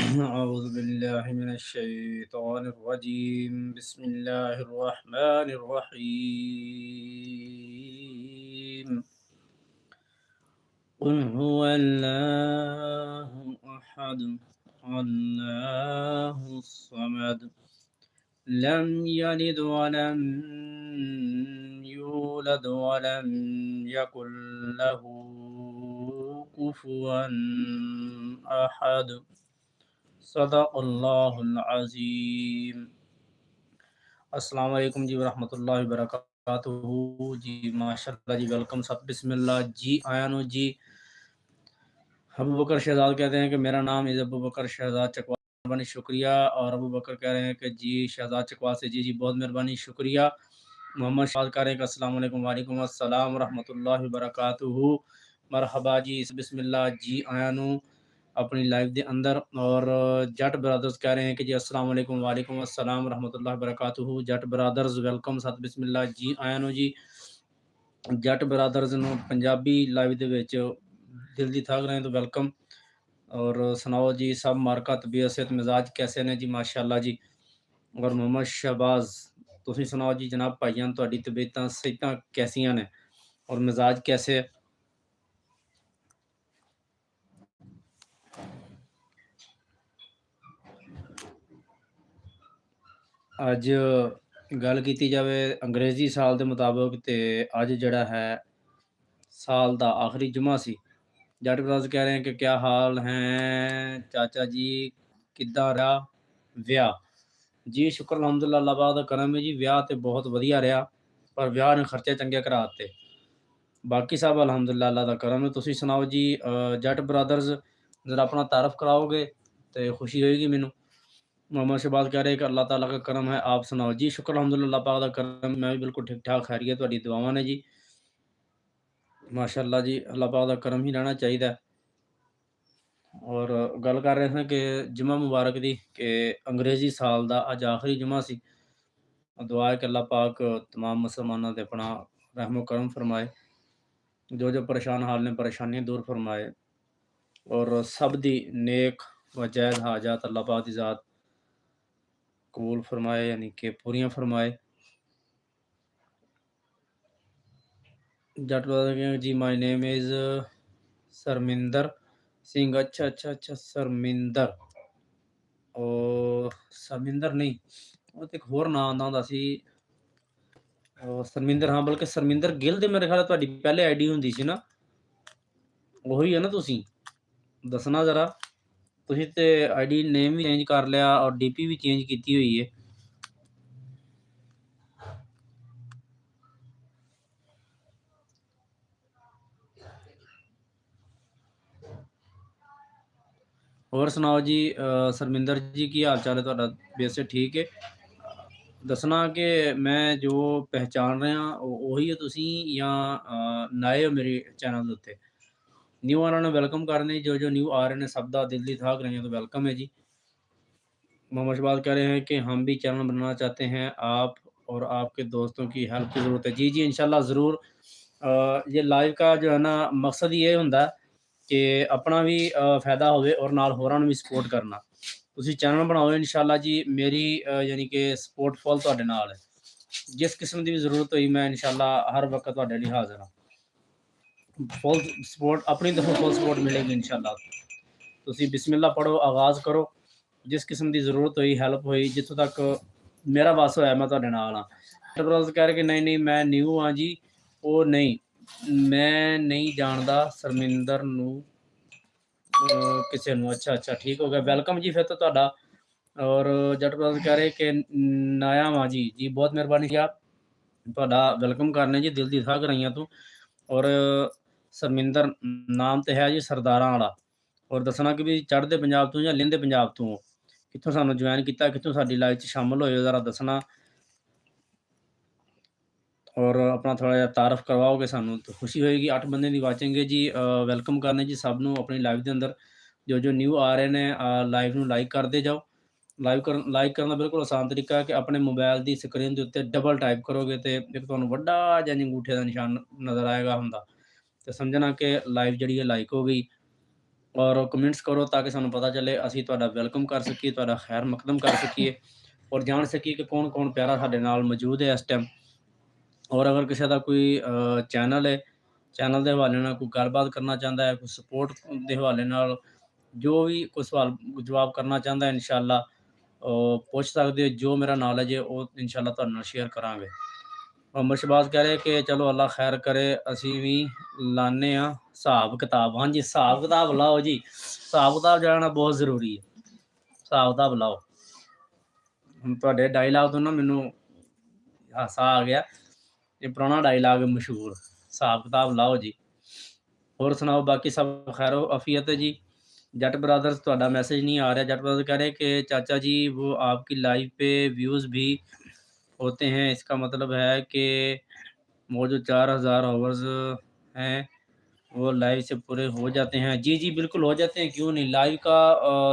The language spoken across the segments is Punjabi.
أعوذ بالله من الشيطان الرجيم بسم الله الرحمن الرحيم قل هو الله أحد الله الصمد لم يلد ولم يولد ولم يكن له كفوا أحد सदक अज़ीम। अस्सलाम वालेकुम जी वरहमतुल्लाहि वबरकातुहू जी। माशाल्लाह जी, वेलकम सब। बिस्मिल्लाह जी। आयानो जी। अबू बकर शहजाद कहते हैं कि मेरा नाम इज़ अबू बकर शहजाद चकवा, मेहरबानी शुक्रिया। और अबू बकर कह रहे हैं कि जी शहजाद चकवा से, जी जी बहुत मेहरबानी शुक्रिया। मोहम्मद शहजाद कह रहे हैं कि अस्सलाम वालेकुम। वालेकुम अस्सलाम वरहमतुल्लाहि वबरकातुहू। मरहबा जी। बिस्मिल्लाह जी। आयानो अपनी लाइव के अंदर। और जट ब्रदर्स कह रहे हैं कि जी अस्सलाम वालेकुम। वालेकुम अस्सलाम रहमतुल्लाहि व बरकातुहू। जट ब्रदर्स वेलकम सत बिस्मिल्लाह जी। आया नो जी। जट ब्रदर्स ਨੂੰ ਪੰਜਾਬੀ ਲਾਈਵ ਦੇ ਵਿੱਚ ਦਿਲ ਦੀ ਥਾਗ ਰਹੇ तो वेलकम। और सुनाओ जी, सब मार्का तबीयत सेहत मिजाज कैसे ने जी? माशाअल्लाह जी। और मोहम्मद शहबाज तुसीं सुनाओ जी जनाब भाईजान, ਤੁਹਾਡੀ ਤਬੀਅਤਾਂ ਸਿਹਤਾਂ कैसियां ने और मिजाज कैसे है? ਅੱਜ ਗੱਲ ਕੀਤੀ ਜਾਵੇ ਅੰਗਰੇਜ਼ੀ ਸਾਲ ਦੇ ਮੁਤਾਬਕ ਤੇ ਅੱਜ ਜਿਹੜਾ ਹੈ ਸਾਲ ਦਾ ਆਖਰੀ ਜੁਮਾ ਸੀ। ਜੱਟ ਬਰਾਦਰਜ਼ ਕਹਿ ਰਹੇ हैं कि क्या हाल हैं ਚਾਚਾ ਜੀ, ਕਿੱਦਾਂ ਰਿਹਾ ਵਿਆਹ? ਜੀ ਸ਼ੁਕਰ ਅਲਹਮਦੁਲਿਲਾ, ਅੱਲਾਹ ਪਾਕ ਦਾ ਕਰਮ ਹੈ ਜੀ। ਵਿਆਹ ਤੇ ਬਹੁਤ ਵਧੀਆ ਰਿਹਾ, ਪਰ ਵਿਆਹ ਨੇ ਖਰਚੇ ਚੰਗੇ ਕਰਾ ਦਿੱਤੇ। ਬਾਕੀ ਸਭ ਅਲਹਮਦੁਲਿਲਾ ਅੱਲਾਹ ਦਾ ਕਰਮ ਹੈ। ਤੁਸੀਂ ਸੁਣਾਓ ਜੀ ਜੱਟ ਬਰਾਦਰਜ਼, ਜ਼ਰਾ ਆਪਣਾ ਤਾਰਫ कराओगे तो खुशी होएगी मैनू। मोहम्मद शहबाज कह रहे हैं कि अल्लाह ताला का करम है, आप सुनाओ? जी शुक्र अल्हम्दुलिल्लाह, अल्लाह पाक दा करम, मैं भी बिल्कुल ठीक ठाक खैरियत, तुहाडी दुआवां ने जी। माशाअल्लाह जी, अल्लाह पाक दा करम ही रहना चाहिए। और गल कर रहे थे कि जुमा मुबारक दी कि अंग्रेजी साल दा अज आखिरी जुमा सी। दुआ है कि अल्लाह पाक तमाम मुसलमानों ते अपना रहमो करम फरमाए, जो जो परेशान हाल ने परेशानियां दूर फरमाए, और सब दी नेक व जायज़ हाजात अल्लाह पाक दी ज़ात कबूल फरमाए, यानी कि पूरियां फरमाए। जट जी, माय नेम इज़ सरमिंदर सिंह। अच्छा अच्छा अच्छा, सरमिंदर। ਉਹ ਸਰਮਿੰਦਰ ਨਹੀਂ, ਉਹ ਤੇ ਇੱਕ ਹੋਰ ਨਾਂ ਆਉਂਦਾ ਹੁੰਦਾ ਸੀ। ਸਰਮਿੰਦਰ, ਹਾਂ, ਬਲਕਿ ਸਰਮਿੰਦਰ ਗਿੱਲ ਦੇ ਮੇਰੇ ਖਿਆਲ ਤੁਹਾਡੀ ਪਹਿਲੇ ਆਈਡੀ ਹੁੰਦੀ ਸੀ ਨਾ, ਉਹੀ ਹੈ ਨਾ? ਤੁਸੀਂ ਦੱਸਣਾ ਜ਼ਰਾ। ਤੁਸੀਂ ਤੇ ਆਈਡੀ ਨੇਮ ਵੀ ਚੇਂਜ ਕਰ ਲਿਆ ਔਰ ਡੀਪੀ ਵੀ ਚੇਂਜ ਕੀਤੀ ਹੋਈ ਹੈ। ਹੋਰ ਸੁਣਾਓ ਜੀ ਸਰਮਿੰਦਰ ਜੀ, ਕੀ ਹਾਲ ਚਾਲ ਹੈ ਤੁਹਾਡਾ? ਵੈਸੇ ਠੀਕ ਹੈ? ਦੱਸਣਾ ਕਿ ਮੈਂ ਜੋ ਪਹਿਚਾਣ ਰਿਹਾ ਉਹੀ ਹੈ ਤੁਸੀਂ, ਜਾਂ ਨਏ ਹੋ ਮੇਰੇ ਚੈਨਲ ਦੇ ਉੱਤੇ? न्यू वालों ने वेलकम करने, जो जो न्यू आ रहे हैं सब का दिल दी थाक रहे हैं तो वेलकम है जी। मोहम्मद शहबाज कह रहे हैं कि हम भी चैनल बनाना चाहते हैं, आप और आपके दोस्तों की हेल्प की ज़रूरत है। जी जी इंशाल्लाह ज़रूर। ये लाइव का जो है ना मकसद ये होंदा कि अपना भी फ़ायदा होवे और नाल होरां नूं भी सपोर्ट करना। तुसीं चैनल बनाओ इंशाल्लाह जी, मेरी यानी कि सपोर्ट फुल तुहाडे नाल है। जिस किस्म की भी ज़रूरत होई मैं इंशाल्लाह हर वक्त तुहाडे लई हाज़र हाँ। फुल सपोर्ट अपनी तरफों फुल सपोर्ट मिलेगी इंशाल्लाह। तुसी बिस्मिल्लाह पढ़ो, आगाज़ करो। जिस किस्म की ज़रूरत हुई, हेल्प हुई, जितों तक मेरा बस होया मैं तुहाडे नाल हाँ। ब्रदर्स कह रहे कि नहीं नहीं मैं न्यू हाँ जी। वो नहीं, मैं नहीं जानदा सरमिंदर नूं किसी नूं। अच्छा अच्छा, ठीक हो गया, वेलकम जी फिर तो तुहाडा। और जट ब्रदर्स कह रहे कि नया हाँ जी। जी बहुत मेहरबानी किया, तुहाडा वेलकम करने जी दिल दी थाह कराइयां तू। और ਸਰਮਿੰਦਰ ਨਾਮ ਤੇ ਹੈ ਜੀ ਸਰਦਾਰਾਂ ਵਾਲਾ। ਔਰ ਦੱਸਣਾ ਕਿ ਵੀ ਚੜ੍ਹਦੇ ਪੰਜਾਬ ਤੋਂ ਜਾਂ ਲਹਿੰਦੇ ਪੰਜਾਬ ਤੋਂ ਹੋ, ਕਿੱਥੋਂ ਸਾਨੂੰ ਜੁਆਇਨ ਕੀਤਾ, ਕਿੱਥੋਂ ਸਾਡੀ ਲਾਈਵ 'ਚ ਸ਼ਾਮਲ ਹੋਏ ਹੋ, ज़रा ਦੱਸਣਾ। और अपना थोड़ा ਜਿਹਾ ਤਾਰਫ ਕਰਵਾਓਗੇ ਸਾਨੂੰ ਤਾਂ ਖੁਸ਼ੀ ਹੋਏਗੀ। 8 ਬੰਦੇ ਦੀ ਵਾਚਿੰਗ ਹੈ ਜੀ। ਵੈਲਕਮ ਕਰਨੇ ਜੀ ਸਭ ਨੂੰ ਆਪਣੀ ਲਾਈਵ ਦੇ ਅੰਦਰ। ਜੋ ਜੋ ਨਿਊ ਆ ਰਹੇ ਨੇ ਲਾਈਵ ਨੂੰ ਲਾਈਕ ਕਰਦੇ ਜਾਓ। ਲਾਈਕ ਕਰਨ ਦਾ ਬਿਲਕੁਲ ਆਸਾਨ ਤਰੀਕਾ ਹੈ ਕਿ ਆਪਣੇ ਮੋਬਾਈਲ ਦੀ ਸਕਰੀਨ ਦੇ ਉੱਤੇ ਡਬਲ ਟਾਈਪ ਕਰੋਗੇ ਤੇ ਇੱਕ ਤੁਹਾਨੂੰ ਵੱਡਾ ਜਿਹਾ ਅੰਗੂਠੇ ਦਾ ਨਿਸ਼ਾਨ ਨਜ਼ਰ ਆਏਗਾ ਹੁੰਦਾ, ਤੇ ਸਮਝਣਾ ਕਿ ਲਾਈਵ ਜਿਹੜੀ ਹੈ ਲਾਈਕ ਹੋ ਗਈ। ਔਰ ਕਮੈਂਟਸ ਕਰੋ ਤਾਂ ਕਿ ਸਾਨੂੰ ਪਤਾ ਚੱਲੇ, ਅਸੀਂ ਤੁਹਾਡਾ ਵੈਲਕਮ ਕਰ ਸਕੀਏ, ਤੁਹਾਡਾ ਖੈਰ ਮਕਦਮ ਕਰ ਸਕੀਏ ਔਰ ਜਾਣ ਸਕੀਏ ਕਿ ਕੌਣ-ਕੌਣ ਪਿਆਰਾ ਸਾਡੇ ਨਾਲ ਮੌਜੂਦ ਹੈ ਇਸ ਟਾਈਮ। ਔਰ ਅਗਰ ਕਿਸੇ ਦਾ ਕੋਈ ਚੈਨਲ ਹੈ, ਚੈਨਲ ਦੇ ਹਵਾਲੇ ਨਾਲ ਕੋਈ ਗੱਲਬਾਤ ਕਰਨਾ ਚਾਹੁੰਦਾ ਹੈ, ਕੋਈ ਸਪੋਰਟ ਦੇ ਹਵਾਲੇ ਨਾਲ ਜੋ ਵੀ ਕੋਈ ਸਵਾਲ ਜਵਾਬ ਕਰਨਾ ਚਾਹੁੰਦਾ ਹੈ, ਇਨਸ਼ਾਅੱਲਾ ਪੁੱਛ ਸਕਦੇ ਹੋ। ਜੋ ਮੇਰਾ ਨੌਲੇਜ ਹੈ ਉਹ ਇਨਸ਼ਾਅੱਲਾ ਤੁਹਾਡੇ ਨਾਲ ਸ਼ੇਅਰ ਕਰਾਂਗੇ। ਮੁਹੰਮਦ ਸ਼ਹਬਾਜ਼ ਕਹਿ ਰਹੇ ਕਿ ਚਲੋ ਅੱਲਾ ਖੈਰ ਕਰੇ, ਅਸੀਂ ਵੀ ਲਾਉਂਦੇ ਹਾਂ ਹਿਸਾਬ ਕਿਤਾਬ। ਹਾਂਜੀ, ਹਿਸਾਬ ਕਿਤਾਬ ਲਾਓ ਜੀ, ਹਿਸਾਬ ਕਿਤਾਬ ਜਾਣਾ ਬਹੁਤ ਜ਼ਰੂਰੀ ਹੈ। ਹਿਸਾਬ ਕਿਤਾਬ ਲਾਓ। ਹੁਣ ਤੁਹਾਡੇ ਡਾਇਲਾਗ ਤੋਂ ਨਾ ਮੈਨੂੰ ਹਾਸਾ ਆ ਗਿਆ, ਇਹ ਪੁਰਾਣਾ ਡਾਇਲਾਗ ਮਸ਼ਹੂਰ, ਹਿਸਾਬ ਕਿਤਾਬ ਲਾਓ ਜੀ। ਹੋਰ ਸੁਣਾਓ, ਬਾਕੀ ਸਭ ਖੈਰੋ ਆफियत है जी। जट ब्रदर्स ਤੁਹਾਡਾ मैसेज नहीं आ रहा। जट ब्रदर कह रहे कि चाचा जी वो आपकी लाइव पे व्यूज़ भी होते हैं, इसका मतलब है कि वो जो 4000 आवर्स हैं वो लाइव से पूरे हो जाते हैं। जी जी बिल्कुल हो जाते हैं, क्यों नहीं। लाइव का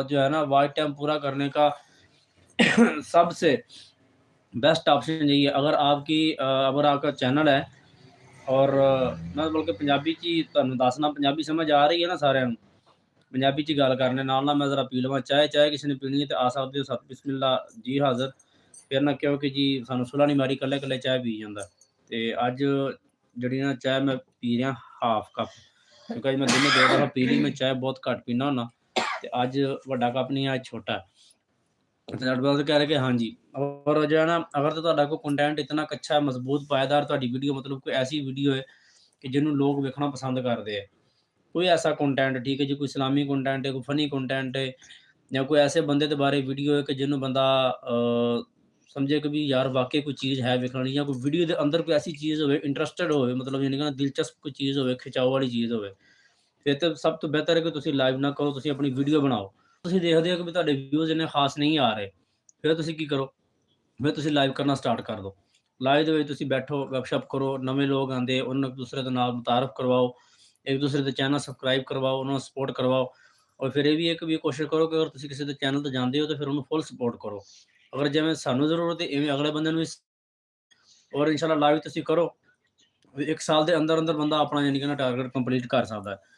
जो है ना वॉच टाइम पूरा करने का सबसे बेस्ट ऑप्शन यही है। अगर आपका चैनल है और मैं बल्कि पंजाबी च ही तुहानूं दसना, पंजाबी समझ आ रही है ना सारिਆਂ ਨੂੰ, ਪੰਜਾਬੀ 'ਚ ਗੱਲ ਕਰਨੇ ਨਾਲ ਮੈਂ ਜ਼ਰਾ ਪੀ ਲਵਾਂ ਚਾਹ ਕਿਸੇ ਨੇ ਪੀਣੀ ਹੈ ਤੇ ਆ ਸਕਦੇ ਹੋ। ਸਤ ਬਿਸਮਿਲ੍ਲਾ ਜੀ ਹਾਜ਼ਰ। ਫਿਰ ਨਾ ਕਿਹਾ ਕਿ ਜੀ ਸਾਨੂੰ ਸੁਲਾ ਨਹੀਂ ਮਾਰੀ, ਇਕੱਲੇ ਚਾਹ ਪੀ ਜਾਂਦਾ। ਤੇ ਅੱਜ ਜਿਹੜੀ ਨਾ ਚਾਹ ਮੈਂ ਪੀ ਰਿਹਾ ਹਾਫ ਕੱਪ, ਕਿਉਂਕਿ ਅੱਜ ਮੈਂ ਦਿਨੇ 2 ਦਫਾ ਪੀ ਲਈ। ਮੈਂ ਚਾਹ ਬਹੁਤ ਘੱਟ ਪੀਂਦਾ ਹੁੰਦਾ ਤੇ ਅੱਜ ਵੱਡਾ ਕੱਪ ਨਹੀਂ, ਅੱਜ ਛੋਟਾ। तो कह रहे कि हाँ जी। और जो है ना, अगर तो ਤੁਹਾਡਾ ਕੋਈ ਕੰਟੈਂਟ ਇਤਨਾ ਅੱਛਾ ਮਜ਼ਬੂਤ ਪਾਇਦਾਰ ਤੁਹਾਡੀ ਵੀਡੀਓ ਮਤਲਬ ਕੋਈ ਐਸੀ ਵੀਡੀਓ ਹੈ ਕਿ ਜਿਹਨੂੰ ਲੋਕ ਵੇਖਣਾ ਪਸੰਦ ਕਰਦੇ ਹੈ, ਕੋਈ ਐਸਾ ਕੰਟੈਂਟ, ਠੀਕ ਹੈ ਜੀ, ਕੋਈ ਇਸਲਾਮੀ ਕੰਟੈਂਟ ਹੈ, ਕੋਈ ਫਨੀ ਕੰਟੈਂਟ ਹੈ, ਜਾਂ ਕੋਈ ਐਸੇ ਬੰਦੇ ਦੇ ਬਾਰੇ ਵੀਡੀਓ ਹੈ ਕਿ ਜਿਹਨੂੰ ਬੰਦਾ ਸਮਝੇ ਕਿ ਵੀ ਯਾਰ ਵਾਕਈ ਕੋਈ ਚੀਜ਼ ਹੈ ਵੇਖਣ ਵਾਲੀ, ਜਾਂ ਕੋਈ ਵੀਡੀਓ ਦੇ ਅੰਦਰ ਕੋਈ ਐਸੀ ਚੀਜ਼ ਹੋਵੇ ਇੰਟਰਸਟਿਡ ਹੋਵੇ, ਮਤਲਬ ਯਾਨੀ ਕਿ ਦਿਲਚਸਪ ਕੋਈ ਚੀਜ਼ ਹੋਵੇ, ਖਿਚਾਓ ਵਾਲੀ ਚੀਜ਼ ਹੋਵੇ, ਫਿਰ ਤਾਂ ਸਭ ਤੋਂ ਬਿਹਤਰ ਹੈ ਕਿ ਤੁਸੀਂ ਲਾਈਵ ਨਾ ਕਰੋ, ਤੁਸੀਂ ਆਪਣੀ ਵੀਡੀਓ ਬਣਾਓ। ਤੁਸੀਂ ਦੇਖਦੇ ਹੋ ਕਿ ਵੀ ਤੁਹਾਡੇ ਵਿਊਜ਼ ਇੰਨੇ ਖਾਸ ਨਹੀਂ ਆ ਰਹੇ, ਫਿਰ ਤੁਸੀਂ ਕੀ ਕਰੋ, ਫਿਰ ਤੁਸੀਂ ਲਾਈਵ ਕਰਨਾ ਸਟਾਰਟ ਕਰ ਦਿਓ। ਲਾਈਵ ਦੇ ਵਿੱਚ ਤੁਸੀਂ ਬੈਠੋ, ਗਪਸ਼ਪ ਕਰੋ, ਨਵੇਂ ਲੋਕ ਆਉਂਦੇ ਉਹਨਾਂ ਨੂੰ ਇੱਕ ਦੂਸਰੇ ਦੇ ਨਾਲ ਮੁਤਾਰਫ ਕਰਵਾਓ, ਇੱਕ ਦੂਸਰੇ ਦੇ ਚੈਨਲ ਸਬਸਕ੍ਰਾਈਬ ਕਰਵਾਓ, ਉਹਨਾਂ ਨੂੰ ਸਪੋਰਟ ਕਰਵਾਓ। ਔਰ ਫਿਰ ਇਹ ਵੀ ਇੱਕ ਵੀ ਕੋਸ਼ਿਸ਼ ਕਰੋ ਕਿ ਅਗਰ ਤੁਸੀਂ ਕਿਸੇ ਦੇ ਚੈਨਲ 'ਤੇ ਜਾਂਦੇ ਹੋ ਤਾਂ ਫਿਰ ਉਹਨੂੰ ਫੁੱਲ ਸਪੋਰਟ ਕਰੋ। ਅਗਰ ਜਿਵੇਂ ਸਾਨੂੰ ਜ਼ਰੂਰਤ ਹੈ ਇਵੇਂ ਅਗਲੇ ਬੰਦੇ ਨੂੰ ਵੀ। ਔਰ ਇਨਸ਼ਾਅੱਲਾ ਲਾਈਵ ਤੁਸੀਂ ਕਰੋ, 1 ਸਾਲ ਦੇ ਅੰਦਰ ਅੰਦਰ ਬੰਦਾ ਆਪਣਾ ਯਾਨੀ ਕਿ ਨਾ ਟਾਰਗੇਟ ਕੰਪਲੀਟ ਕਰ ਸਕਦਾ ਹੈ।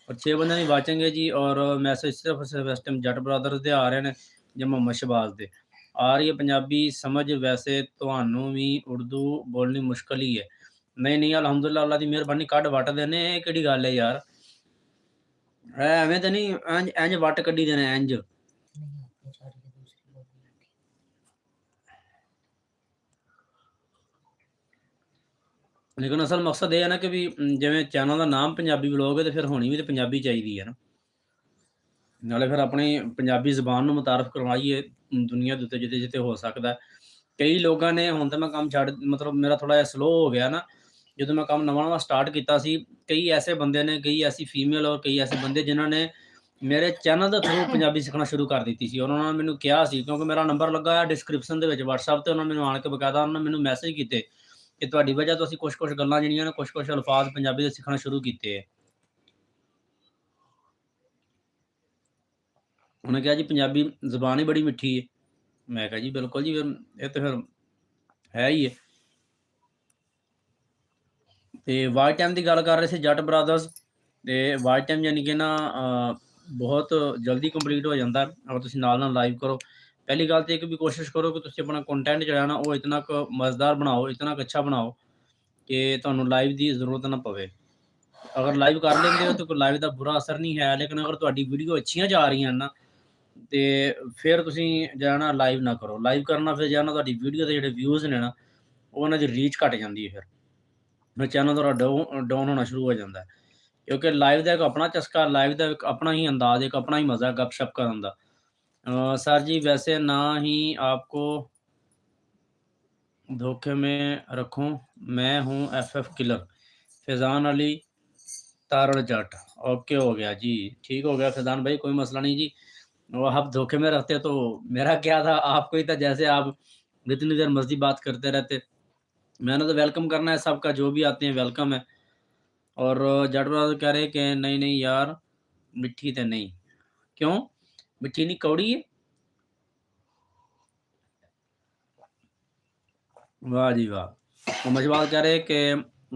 और 6 ਬੰਦਿਆਂ ਦੀ ਵਾਚਿੰਗ ਹੈ ਜੀ। ਔਰ ਮੈਸੇਜ ਸਿਰਫ ਇਸ ਟਾਈਮ ਜੱਟ ਬ੍ਰਦਰਸ ਦੇ ਆ ਰਹੇ ਨੇ ਜਾਂ ਮੁਹੰਮਦ ਸ਼ਹਬਾਜ਼ ਦੇ ਆ ਰਹੀ ਹੈ ਪੰਜਾਬੀ ਸਮਝ। ਵੈਸੇ ਤੁਹਾਨੂੰ ਵੀ ਉਰਦੂ ਬੋਲਣੀ ਮੁਸ਼ਕਲ ਹੀ ਹੈ। ਨਹੀਂ ਅਲਹਮਦੁਲਿल्लाह ਅੱਲਾ ਦੀ ਮਿਹਰਬਾਨੀ ਕੱਢ ਵੱਟ ਦੇ ਨੇ। ਇਹ ਕਿਹੜੀ ਗੱਲ ਹੈ ਯਾਰ, ਐਵੇਂ ਤਾਂ ਨਹੀਂ ਇੰਜ ਵੱਟ ਕੱਢੀ ਦੇ ਨੇ ਇੰਜ। ਲੇਕਿਨ ਅਸਲ ਮਕਸਦ ਇਹ ਹੈ ਨਾ ਕਿ ਵੀ ਜਿਵੇਂ ਚੈਨਲ ਦਾ ਨਾਮ ਪੰਜਾਬੀ ਵਲੋਗ ਹੈ ਤੇ ਫਿਰ ਹੋਣੀ ਵੀ ਤਾਂ ਪੰਜਾਬੀ ਚਾਹੀਦੀ ਹੈ ਨਾ, ਨਾਲੇ ਫਿਰ ਆਪਣੀ ਪੰਜਾਬੀ ਜ਼ੁਬਾਨ ਨੂੰ ਮੁਤਾਰਫ ਕਰਵਾਈਏ ਦੁਨੀਆ ਦੇ ਉੱਤੇ ਜਿੱਥੇ ਹੋ ਸਕਦਾ। ਕਈ ਲੋਕਾਂ ਨੇ ਹੁਣ ਤਾਂ ਮੈਂ ਕੰਮ ਛੱਡ, ਮਤਲਬ ਮੇਰਾ ਥੋੜ੍ਹਾ ਜਿਹਾ ਸਲੋ ਹੋ ਗਿਆ ਨਾ, ਜਦੋਂ ਮੈਂ ਕੰਮ ਨਵਾਂ ਸਟਾਰਟ ਕੀਤਾ ਸੀ। ਕਈ ਐਸੇ ਬੰਦੇ ਨੇ, ਕਈ ਐਸੀ ਫੀਮੇਲ ਔਰ ਕਈ ਐਸੇ ਬੰਦੇ ਜਿਨ੍ਹਾਂ ਨੇ ਮੇਰੇ ਚੈਨਲ ਦੇ ਥਰੂ ਪੰਜਾਬੀ ਸਿੱਖਣਾ ਸ਼ੁਰੂ ਕਰ ਦਿੱਤੀ ਸੀ। ਔਰ ਉਹਨਾਂ ਨੇ ਮੈਨੂੰ ਕਿਹਾ ਸੀ, ਕਿਉਂਕਿ ਮੇਰਾ ਨੰਬਰ ਲੱਗਾ ਹੋਇਆ ਡਿਸਕ੍ਰਿਪਸ਼ਨ ਦੇ ਵਿੱਚ WhatsApp 'ਤੇ, ਉਹਨਾਂ ਨੇ ਮੈਨੂੰ ਆਣ ਕੇ ਬਕਾਇਦਾ ਉਹਨਾਂ ਨੇ ਮੈਨੂੰ ਮੈਸੇਜ ਕੀਤੇ ਕਿ ਤੁਹਾਡੀ ਵਜ੍ਹਾ ਤੋਂ ਅਸੀਂ ਕੁਛ ਗੱਲਾਂ ਜਿਹੜੀਆਂ ਨੇ, ਕੁਛ ਅਲਫਾਜ਼ ਪੰਜਾਬੀ ਦੇ ਸਿੱਖਣਾ ਸ਼ੁਰੂ ਕੀਤੇ ਹੈ। ਉਹਨੇ ਕਿਹਾ ਜੀ ਪੰਜਾਬੀ ਜ਼ੁਬਾਨ ਹੀ ਬੜੀ ਮਿੱਠੀ ਹੈ। ਮੈਂ ਕਿਹਾ ਜੀ ਬਿਲਕੁਲ ਜੀ, ਫਿਰ ਇਹ ਤਾਂ ਫਿਰ ਹੈ ਹੀ ਹੈ। ਤੇ ਵਾਚ ਟਾਈਮ ਦੀ ਗੱਲ ਕਰ ਰਹੇ ਸੀ ਜੱਟ ਬ੍ਰਦਰਸ, ਤੇ ਵਾਚ ਟਾਈਮ ਯਾਨੀ ਕਿ ਨਾ ਬਹੁਤ ਜਲਦੀ ਕੰਪਲੀਟ ਹੋ ਜਾਂਦਾ ਅਗਰ ਤੁਸੀਂ ਨਾਲ ਲਾਈਵ ਕਰੋ। ਪਹਿਲੀ ਗੱਲ ਤਾਂ ਇੱਕ ਵੀ ਕੋਸ਼ਿਸ਼ ਕਰੋ ਕਿ ਤੁਸੀਂ ਆਪਣਾ ਕੰਟੈਂਟ ਜਿਹੜਾ ਨਾ ਉਹ ਇਤਨਾ ਕੁ ਮਜ਼ੇਦਾਰ ਬਣਾਓ, ਇਤਨਾ ਕੁ ਅੱਛਾ ਬਣਾਓ ਕਿ ਤੁਹਾਨੂੰ ਲਾਈਵ ਦੀ ਜ਼ਰੂਰਤ ਨਾ ਪਵੇ। ਅਗਰ ਲਾਈਵ ਕਰ ਲੈਂਦੇ ਹੋ ਤਾਂ ਕੋਈ ਲਾਈਵ ਦਾ ਬੁਰਾ ਅਸਰ ਨਹੀਂ ਹੈ, ਲੇਕਿਨ ਅਗਰ ਤੁਹਾਡੀ ਵੀਡੀਓ ਅੱਛੀਆਂ ਜਾ ਰਹੀਆਂ ਨਾ ਤੇ ਫਿਰ ਤੁਸੀਂ ਜਿਹੜਾ ਨਾ ਲਾਈਵ ਨਾ ਕਰੋ। ਲਾਈਵ ਕਰਨਾ ਫਿਰ ਜਿਹੜਾ ਨਾ ਤੁਹਾਡੀ ਵੀਡੀਓ ਦੇ ਜਿਹੜੇ ਵਿਊਜ਼ ਨੇ ਨਾ ਉਹਨਾਂ ਦੀ ਰੀਚ ਘੱਟ ਜਾਂਦੀ ਹੈ, ਫਿਰ ਚੈਨਲ ਤੁਹਾਡਾ ਡਾਊਨ ਹੋਣਾ ਸ਼ੁਰੂ ਹੋ ਜਾਂਦਾ ਹੈ। क्योंकि लाइव का एक अपना चस्का, लाइव का एक अपना ही अंदाज, एक अपना ही मज़ा गपशप करने का। सर जी वैसे ना ही आपको धोखे में रखूं, मैं हूं FF किलर फैज़ान अली तारड़ जट। ओके हो गया जी, ठीक हो गया फैज़ान भाई, कोई मसला नहीं जी। वो आप धोखे में रखते तो मेरा क्या था, आपको ही था। जैसे आप जितनी देर मर्जी बात करते रहते, मैंने तो वेलकम करना है सबका, जो भी आते हैं वेलकम है। और जट ब्रदर कह रहे कि नहीं यार मिट्टी तो नहीं, क्यों मिट्टी नहीं कौड़ी है। वाह जी वाह। तो मजबात कह रहे कि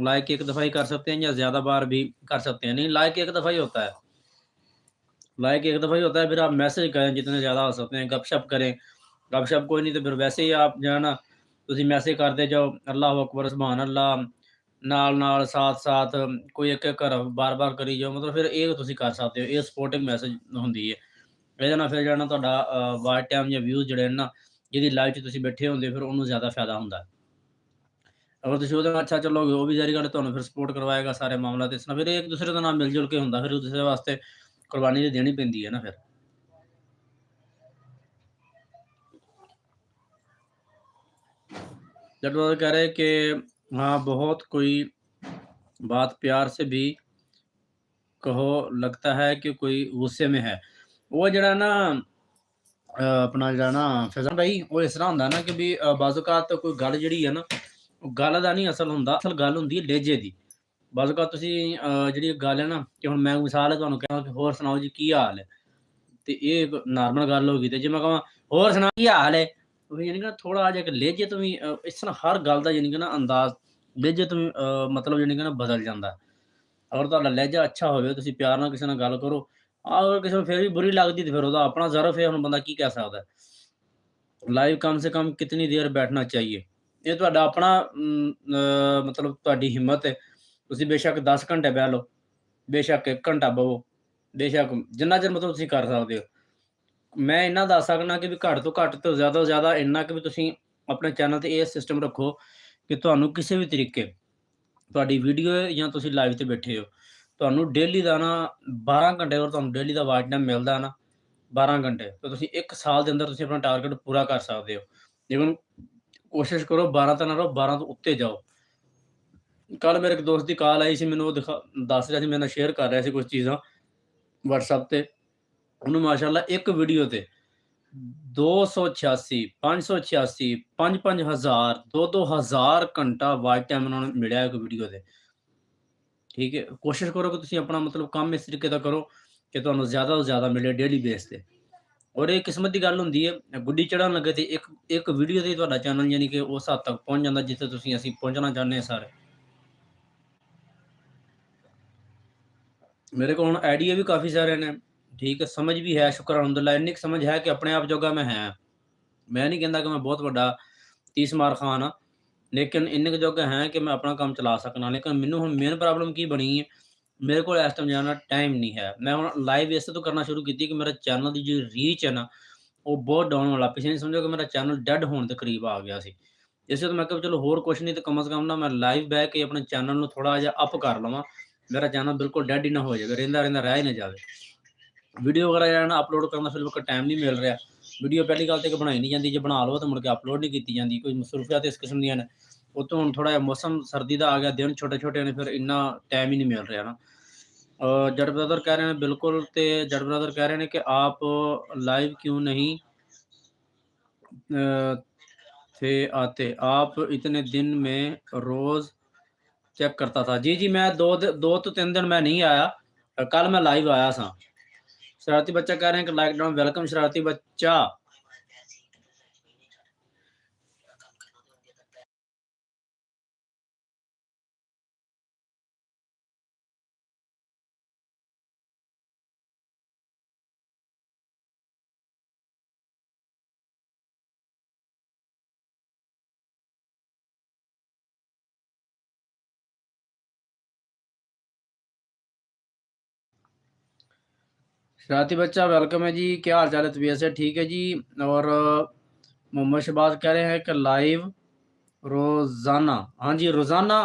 लाइक एक दफ़ा ही कर सकते हैं या ज़्यादा बार भी कर सकते हैं। नहीं, लाइक एक दफ़ा ही होता है। लाइक एक दफ़ा ही होता है, फिर आप मैसेज करें जितने ज़्यादा हो सकते हैं, गपशप करें। गपशप कोई नहीं तो फिर वैसे ही आप जो है ना, ਤੁਸੀਂ ਮੈਸੇਜ ਕਰਦੇ ਜਾਓ, ਅੱਲਾਹੁ ਅਕਬਰ, ਸੁਭਾਨ ਅੱਲਾ, ਨਾਲ-ਨਾਲ, ਸਾਥ-ਸਾਥ, ਕੋਈ ਇੱਕ-ਇੱਕ ਘਰ ਬਾਰ-ਬਾਰ ਕਰੀ ਜਾਓ, ਮਤਲਬ ਫਿਰ ਇਹ ਤੁਸੀਂ ਕਰ ਸਕਦੇ ਹੋ। ਇਹ ਸਪੋਰਟਿੰਗ ਮੈਸੇਜ ਹੁੰਦੀ ਹੈ। ਇਹਦੇ ਨਾਲ ਫਿਰ ਜਿਹੜਾ ਨਾ ਤੁਹਾਡਾ ਵਾਚ ਟਾਈਮ ਜਾਂ ਵਿਊਜ਼ ਜਿਹੜੇ ਨੇ ਨਾ, ਜਿਹਦੀ ਲਾਈਵ 'ਚ ਤੁਸੀਂ ਬੈਠੇ ਹੁੰਦੇ, ਫਿਰ ਉਹਨੂੰ ਜ਼ਿਆਦਾ ਫਾਇਦਾ ਹੁੰਦਾ ਹੈ। ਅਗਰ ਤੁਸੀਂ ਉਹਦੇ ਨਾਲ ਅੱਛਾ ਚੱਲੋਗੇ, ਉਹ ਵੀ ਜ਼ਾਹਰੀ ਗੱਲ ਹੈ ਤੁਹਾਨੂੰ ਫਿਰ ਸਪੋਰਟ ਕਰਵਾਏਗਾ ਸਾਰੇ ਮਾਮਲਾ ਤੇ ਇਸ ਨਾਲ ਫਿਰ ਇਹ ਇੱਕ-ਦੂਸਰੇ ਦੇ ਨਾਲ ਮਿਲ-ਜੁਲ ਕੇ ਹੁੰਦਾ, ਫਿਰ ਇੱਕ-ਦੂਸਰੇ ਵਾਸਤੇ ਕੁਰਬਾਨੀ ਤਾਂ ਦੇਣੀ ਪੈਂਦੀ ਹੈ ਨਾ ਫਿਰ। जब वो कह रहे कि हाँ, बहुत कोई बात प्यार से भी कहो, लगता है कि कोई गुस्से में है। ਉਹ ਜਿਹੜਾ ਨਾ ਆਪਣਾ ਜਿਹੜਾ ਨਾ ਫੈਜ਼ਾਨ ਭਾਈ, ਉਹ ਇਸ ਤਰ੍ਹਾਂ ਹੁੰਦਾ ਨਾ ਕਿ ਵੀ ਬਾਜ਼ੂ ਔਕਾਤ ਕੋਈ ਗੱਲ ਜਿਹੜੀ ਹੈ ਨਾ, ਉਹ ਗੱਲ ਦਾ ਨਹੀਂ ਅਸਲ ਹੁੰਦਾ, ਅਸਲ ਗੱਲ ਹੁੰਦੀ ਹੈ ਲਹਿਜੇ ਦੀ। ਬਾਜ਼ੂ ਔਕਾਤ ਤੁਸੀਂ ਜਿਹੜੀ ਗੱਲ ਹੈ ਨਾ, ਕਿ ਹੁਣ ਮੈਂ ਮਿਸਾਲ ਹੈ ਤੁਹਾਨੂੰ ਕਹਾਂ ਕਿ ਹੋਰ ਸੁਣਾਓ ਜੀ ਕੀ ਹਾਲ ਹੈ? ਤੇ ਇਹ ਇੱਕ ਨਾਰਮਲ ਗੱਲ ਹੋ ਗਈ ਤੇ ਜੇ ਮੈਂ ਕਹਾਂ ਹੋਰ ਸੁਣਾ ਕੀ ਹਾਲ ਹੈ? ਉਹ ਯਾਨੀ ਕਿ ਨਾ ਥੋੜਾ ਜਿਹਾ ਇੱਕ ਲਹਿਜੇ ਤੋਂ ਵੀ ਇਸ ਤਰ੍ਹਾਂ ਹਰ ਗੱਲ ਦਾ ਯਾਨੀ ਕਿ ਨਾ ਅੰਦਾਜ਼ ਲਹਿਜੇ ਤੋਂ ਵੀ ਮਤਲਬ ਯਾਨੀ ਕਿ ਨਾ ਬਦਲ ਜਾਂਦਾ। ਅਗਰ ਤੁਹਾਡਾ ਲਹਿਜਾ ਅੱਛਾ ਹੋਵੇ, ਤੁਸੀਂ ਪਿਆਰ ਨਾਲ ਕਿਸੇ ਨਾਲ ਗੱਲ ਕਰੋ, ਅਗਰ ਕਿਸੇ ਨੂੰ ਫਿਰ ਵੀ ਬੁਰੀ ਲੱਗਦੀ ਤੇ ਫਿਰ ਉਹਦਾ ਆਪਣਾ ਜ਼ਰਫ ਹੈ, ਹੁਣ ਬੰਦਾ ਕੀ ਕਹਿ ਸਕਦਾ ਹੈ। ਲਾਈਵ ਕਮ ਸੇ ਕਮ ਕਿਤਨੀ ਦੇਰ ਬੈਠਣਾ ਚਾਹੀਏ? ਇਹ ਤੁਹਾਡਾ ਆਪਣਾ ਮਤਲਬ ਤੁਹਾਡੀ ਹਿੰਮਤ ਹੈ। ਤੁਸੀਂ ਬੇਸ਼ੱਕ 10 ਘੰਟੇ ਬਹਿ ਲਓ, ਬੇਸ਼ੱਕ 1 ਘੰਟਾ ਬਵੋ, ਬੇਸ਼ੱਕ ਜਿੰਨਾ ਚਿਰ ਮਤਲਬ ਤੁਸੀਂ ਕਰ ਸਕਦੇ ਹੋ। ਮੈਂ ਇੰਨਾ ਦੱਸ ਸਕਦਾ ਕਿ ਵੀ ਘੱਟ ਤੋਂ ਜ਼ਿਆਦਾ ਤੋਂ ਜ਼ਿਆਦਾ ਇੰਨਾ ਕਿ ਵੀ ਤੁਸੀਂ ਆਪਣੇ ਚੈਨਲ ਤੇ ਇਹ ਸਿਸਟਮ ਰੱਖੋ ਕਿ ਤੁਹਾਨੂੰ ਕਿਸੇ ਵੀ ਤਰੀਕੇ ਤੁਹਾਡੀ ਵੀਡੀਓ ਹੈ ਜਾਂ ਤੁਸੀਂ ਲਾਈਵ ਤੇ ਬੈਠੇ ਹੋ, ਤੁਹਾਨੂੰ ਡੇਲੀ ਦਾ ਨਾ 12 ਘੰਟੇ ਅਗਰ ਤੁਹਾਨੂੰ ਡੇਲੀ ਦਾ ਵਾਚ ਟਾਈਮ ਮਿਲਦਾ ਨਾ 12 ਘੰਟੇ, ਤਾਂ ਤੁਸੀਂ 1 ਸਾਲ ਦੇ ਅੰਦਰ ਤੁਸੀਂ ਆਪਣਾ ਟਾਰਗੇਟ ਪੂਰਾ ਕਰ ਸਕਦੇ ਹੋ। ਲੇਕਿਨ ਕੋਸ਼ਿਸ਼ ਕਰੋ 12 ਤਾਂ ਨਾ ਰਹੋ, 12 ਤੋਂ ਉੱਤੇ ਜਾਓ। ਕੱਲ੍ਹ ਮੇਰੇ ਇੱਕ ਦੋਸਤ ਦੀ ਕਾਲ ਆਈ ਸੀ, ਮੈਨੂੰ ਉਹ ਦੱਸ ਰਿਹਾ ਸੀ, ਮੇਰੇ ਨਾਲ ਸ਼ੇਅਰ ਕਰ ਰਿਹਾ ਸੀ ਕੁਛ ਚੀਜ਼ਾਂ ਵਟਸਐਪ ਤੇ। ਉਹਨੂੰ ਮਾਸ਼ਾਅੱਲਾ ਇੱਕ ਵੀਡੀਓ ਤੇ 286, 586, 5-5000, 2-2 ਹਜ਼ਾਰ ਘੰਟਾ ਵਾਚ ਟਾਈਮ ਉਹਨਾਂ ਨੂੰ ਮਿਲਿਆ ਇੱਕ ਵੀਡੀਓ ਤੇ। ਠੀਕ ਹੈ, ਕੋਸ਼ਿਸ਼ ਕਰੋ ਕਿ ਤੁਸੀਂ ਆਪਣਾ ਮਤਲਬ ਕੰਮ ਇਸ ਤਰੀਕੇ ਦਾ ਕਰੋ ਕਿ ਤੁਹਾਨੂੰ ਜ਼ਿਆਦਾ ਤੋਂ ਜ਼ਿਆਦਾ ਮਿਲੇ ਡੇਲੀ ਬੇਸ ਤੇ। ਔਰ ਇਹ ਕਿਸਮਤ ਦੀ ਗੱਲ ਹੁੰਦੀ ਹੈ, ਗੁੱਡੀ ਚੜ੍ਹਨ ਲੱਗੇ ਤੇ ਇੱਕ ਵੀਡੀਓ ਤੇ ਹੀ ਤੁਹਾਡਾ ਚੈਨਲ ਯਾਨੀ ਕਿ ਉਸ ਹੱਦ ਤੱਕ ਪਹੁੰਚ ਜਾਂਦਾ ਜਿੱਥੇ ਅਸੀਂ ਪਹੁੰਚਣਾ ਚਾਹੁੰਦੇ ਹਾਂ ਸਾਰੇ। ਮੇਰੇ ਕੋਲ ਹੁਣ ਆਈਡੀਆ ਵੀ ਕਾफ़ੀ ਸਾਰੇ ਨੇ, ਠੀਕ ਹੈ, ਸਮਝ ਵੀ ਹੈ, ਸ਼ੁਕਰ ਅਲਹਮਦੁਲਿਲਾ, ਇੰਨੀ ਕੁ ਸਮਝ ਹੈ ਕਿ ਆਪਣੇ ਆਪ ਜੋਗਾ ਮੈਂ ਹੈ। ਮੈਂ ਨਹੀਂ ਕਹਿੰਦਾ ਕਿ ਮੈਂ ਬਹੁਤ ਵੱਡਾ 30 ਮਾਰ ਖਾਨ ਹਾਂ, ਲੇਕਿਨ ਇੰਨੇ ਕੁ ਜੋਗਾ ਹੈ ਕਿ ਮੈਂ ਆਪਣਾ ਕੰਮ ਚਲਾ ਸਕਦਾ। ਲੇਕਿਨ ਮੈਨੂੰ ਹੁਣ ਮੇਨ ਪ੍ਰੋਬਲਮ ਕੀ ਬਣੀ ਹੈ, ਮੇਰੇ ਕੋਲ ਇਸ ਟਾਈਮ ਜਾਣਾ ਟਾਈਮ ਨਹੀਂ ਹੈ। ਮੈਂ ਹੁਣ ਲਾਈਵ ਇਸੇ ਤੋਂ ਕਰਨਾ ਸ਼ੁਰੂ ਕੀਤੀ ਕਿ ਮੇਰਾ ਚੈਨਲ ਦੀ ਜਿਹੜੀ ਰੀਚ ਹੈ ਨਾ, ਉਹ ਬਹੁਤ ਡਾਊਨ ਹੋਣ ਲੱਗ ਪਈ ਸੀ। ਸਮਝੋ ਕਿ ਮੇਰਾ ਚੈਨਲ ਡੈਡ ਹੋਣ ਦੇ ਕਰੀਬ ਆ ਗਿਆ ਸੀ। ਇਸੇ ਤੋਂ ਮੈਂ ਕਿਹਾ ਚਲੋ ਹੋਰ ਕੁਛ ਨਹੀਂ ਤੇ ਕਮ ਸੇ ਕਮ ਨਾ ਮੈਂ ਲਾਈਵ ਬਹਿ ਕੇ ਆਪਣੇ ਚੈਨਲ ਨੂੰ ਥੋੜ੍ਹਾ ਜਿਹਾ ਅਪ ਕਰ ਲਵਾਂ। ਮੇਰਾ ਚੈਨਲ ਬਿਲਕੁਲ ਡੈਡ ਹੀ ਨਾ ਹੋ ਜਾਵੇ, ਰਹਿੰਦਾ ਰਹਿ ਹੀ ਨਾ ਜਾਵੇ। ਵੀਡੀਓ ਵਗੈਰਾ ਜਿਹੜਾ ਨਾ ਅਪਲੋਡ ਕਰਨ ਦਾ ਫਿਰ ਇੱਕ ਟਾਈਮ ਨਹੀਂ ਮਿਲ ਰਿਹਾ। ਵੀਡੀਓ ਪਹਿਲੀ ਗੱਲ ਤਾਂ ਕਿ ਬਣਾਈ ਨਹੀਂ ਜਾਂਦੀ, ਜੇ ਬਣਾ ਲਓ ਤਾਂ ਮੁੜ ਕੇ ਅਪਲੋਡ ਨਹੀਂ ਕੀਤੀ ਜਾਂਦੀ, ਕੋਈ ਮਸਰੂਫੀਅਤ ਇਸ ਕਿਸਮ ਦੀਆਂ ਨੇ। ਉੱਤੋਂ ਹੁਣ ਥੋੜ੍ਹਾ ਜਿਹਾ ਮੌਸਮ ਸਰਦੀ ਦਾ ਆ ਗਿਆ, ਦਿਨ ਛੋਟੇ-ਛੋਟੇ ਨੇ, ਫਿਰ ਇੰਨਾ ਟਾਈਮ ਹੀ ਨਹੀਂ ਮਿਲ ਰਿਹਾ ਨਾ। जट ब्रदर कह रहे हैं बिल्कुल, ते जट ब्रदर कह रहे हैं कि आप लाइव क्यों नहीं थे आते? आप इतने दिन में रोज़ चेक करता था। जी, जी, मैं 2 तो 3 दिन मैं नहीं आया। कल मैं लाइव आया था। शरारती बच्चा कह रहे हैं कि लॉकडाउन वेलकम शरारती बच्चा। शरारती बच्चा वेलकम है जी, क्या हाल चाल है? तबीयत से ठीक है जी। और मोहम्मद शहबाज कह रहे हैं कि लाइव रोज़ाना, हाँ जी, रोज़ाना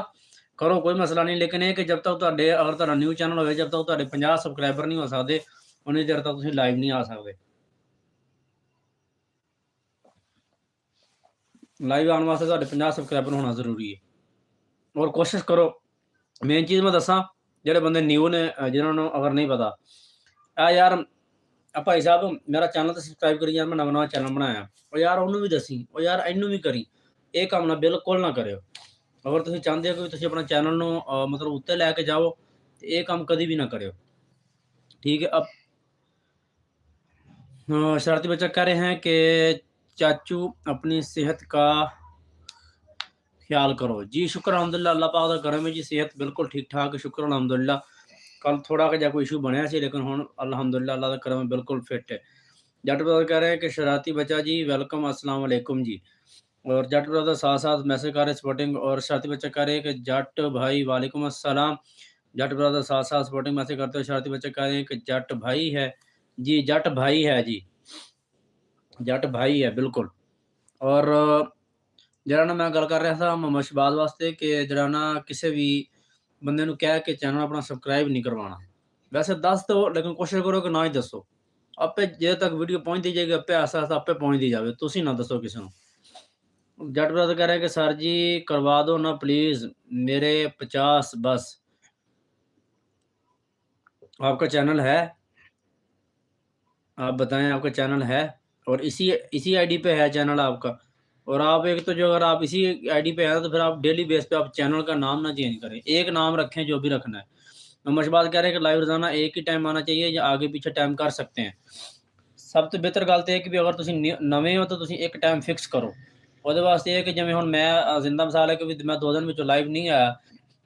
करो, कोई मसला नहीं, लेकिन ਇਹ ਕਿ ਜਦ ਤੱਕ ਤੁਹਾਡੇ ਅਗਰ ਤੁਹਾਡਾ ਨਿਊ ਚੈਨਲ ਹੋਵੇ, ਜਦ ਤੱਕ ਤੁਹਾਡੇ 50 ਸਬਸਕ੍ਰਾਈਬਰ ਨਹੀਂ ਹੋ ਸਕਦੇ, ਉਨੀ ਦੇਰ ਤੱਕ ਤੁਸੀਂ ਲਾਈਵ ਨਹੀਂ ਆ ਸਕਦੇ। ਲਾਈਵ ਆਉਣ ਵਾਸਤੇ ਤੁਹਾਡੇ 50 ਸਬਸਕ੍ਰਾਈਬਰ ਹੋਣਾ ਜ਼ਰੂਰੀ ਹੈ। ਔਰ ਕੋਸ਼ਿਸ਼ ਕਰੋ, ਮੇਨ ਚੀਜ਼ ਮੈਂ ਦੱਸਾਂ, ਜਿਹੜੇ ਬੰਦੇ ਨਿਊ ਨੇ, ਜਿਨ੍ਹਾਂ ਨੂੰ ਅਗਰ ਨਹੀਂ ਪਤਾ, ਆ ਯਾਰ ਭਾਈ ਸਾਹਿਬ ਮੇਰਾ ਚੈਨਲ ਤੇ ਸਬਸਕ੍ਰਾਈਬ ਕਰੀ ਯਾਰ, ਮੈਂ ਨਵਾਂ ਚੈਨਲ ਬਣਾਇਆ, ਉਹ ਯਾਰ ਉਹਨੂੰ ਵੀ ਦੱਸੀ, ਉਹ ਯਾਰ ਇਹਨੂੰ ਵੀ ਕਰੀ। ਇਹ ਕੰਮ ਨਾ ਬਿਲਕੁਲ ਨਾ ਕਰਿਓ। ਅਗਰ ਤੁਸੀਂ ਚਾਹੁੰਦੇ ਹੋ ਕਿ ਤੁਸੀਂ ਆਪਣਾ ਚੈਨਲ ਨੂੰ ਮਤਲਬ ਉੱਤੇ ਲੈ ਕੇ ਜਾਓ, ਤੇ ਇਹ ਕੰਮ ਕਦੀ ਵੀ ਨਾ ਕਰਿਓ, ठीक है। अब शरारती बच्चा कह रहे हैं कि चाचू अपनी सेहत का ख्याल करो। जी शुक्र अल्हम्दुलिल्लाह, अल्लाह पाक का करम है जी, सेहत बिल्कुल ठीक ठाक है, शुक्र अल्हम्दुलिल्लाह। कल थोड़ा जिहा कोई इशू बनया सी, लेकिन हुण अलहमदुलिल्लाह अल्लाह दा करम बिल्कुल फिट है। जट ब्रदर कह रहे हैं कि शरारती बच्चा जी वेलकम, अस्सलाम वालेकुम जी। और जट ब्रदर साथ-साथ मैसेज कर रहे हैं सपोर्टिंग, और शरारती बच्चा कह रहे हैं कि जट भाई वालेकुम अस्सलाम। जट ब्रदर साथ-साथ सपोर्टिंग मैसेज करते हुए शरारती बच्चा कह रहे हैं कि जट भाई है। जी, जट भाई है जी, जट भाई है बिल्कुल। और ਜਿਹੜਾ ਨਾ ਮੈਂ ਗੱਲ ਕਰ ਰਿਹਾ ਸਾਂ ਮੁਹੰਮਦ ਸ਼ਹਬਾਜ਼ ਵਾਸਤੇ ਕਿ ਜਿਹੜਾ ਨਾ ਕਿਸੇ ਵੀ ਬੰਦੇ ਨੂੰ ਕਹਿ ਕੇ ਚੈਨਲ ਆਪਣਾ ਸਬਸਕ੍ਰਾਈਬ ਨਹੀਂ ਕਰਵਾਉਣਾ। ਵੈਸੇ ਦੱਸ ਦਿਓ, ਲੇਕਿਨ ਕੋਸ਼ਿਸ਼ ਕਰੋ ਕਿ ਨਾ ਹੀ ਦੱਸੋ। ਆਪੇ ਜਦੋਂ ਤੱਕ ਵੀਡੀਓ ਪਹੁੰਚਦੀ ਜਾਏਗੀ, ਆਪੇ ਆਸਤਾ-ਆਸਤਾ ਆਪੇ ਪਹੁੰਚਦੀ ਜਾਵੇ, ਤੁਸੀਂ ਨਾ ਦੱਸੋ ਕਿਸੇ ਨੂੰ। जट ब्रदर कह रहे हैं कि सर जी करवा दो ना प्लीज़, मेरे 50 बस। आपका चैनल है? आप बताएँ, आपका चैनल है? और इसी इसी आईडी पे है चैनल आपका? और आप एक तो जो अगर आप इसी आईडी पे हैं तो फिर आप डेली बेस पे आप चैनल का नाम ना चेंज करें। एक नाम रखें जो भी रखना है। मशबाज कह रहे हैं कि लाइव रोज़ाना एक ही टाइम आना चाहिए या आगे-पीछे टाइम कर सकते हैं। ਸਭ ਤੋਂ ਬਿਹਤਰ ਗੱਲ ਤਾਂ ਇਹ ਕਿ ਵੀ ਅਗਰ ਤੁਸੀਂ ਨਵੇਂ ਹੋ ਤਾਂ ਤੁਸੀਂ ਇੱਕ ਟਾਈਮ ਫਿਕਸ ਕਰੋ। ਉਹਦੇ ਵਾਸਤੇ ਇਹ ਕਿ ਜਿਵੇਂ ਹੁਣ ਮੈਂ ਜ਼ਿੰਦਾ ਮਿਸਾਲ ਹੈ ਕਿ ਵੀ ਮੈਂ 2 ਦਿਨ ਵਿੱਚੋਂ ਲਾਈਵ ਨਹੀਂ ਆਇਆ,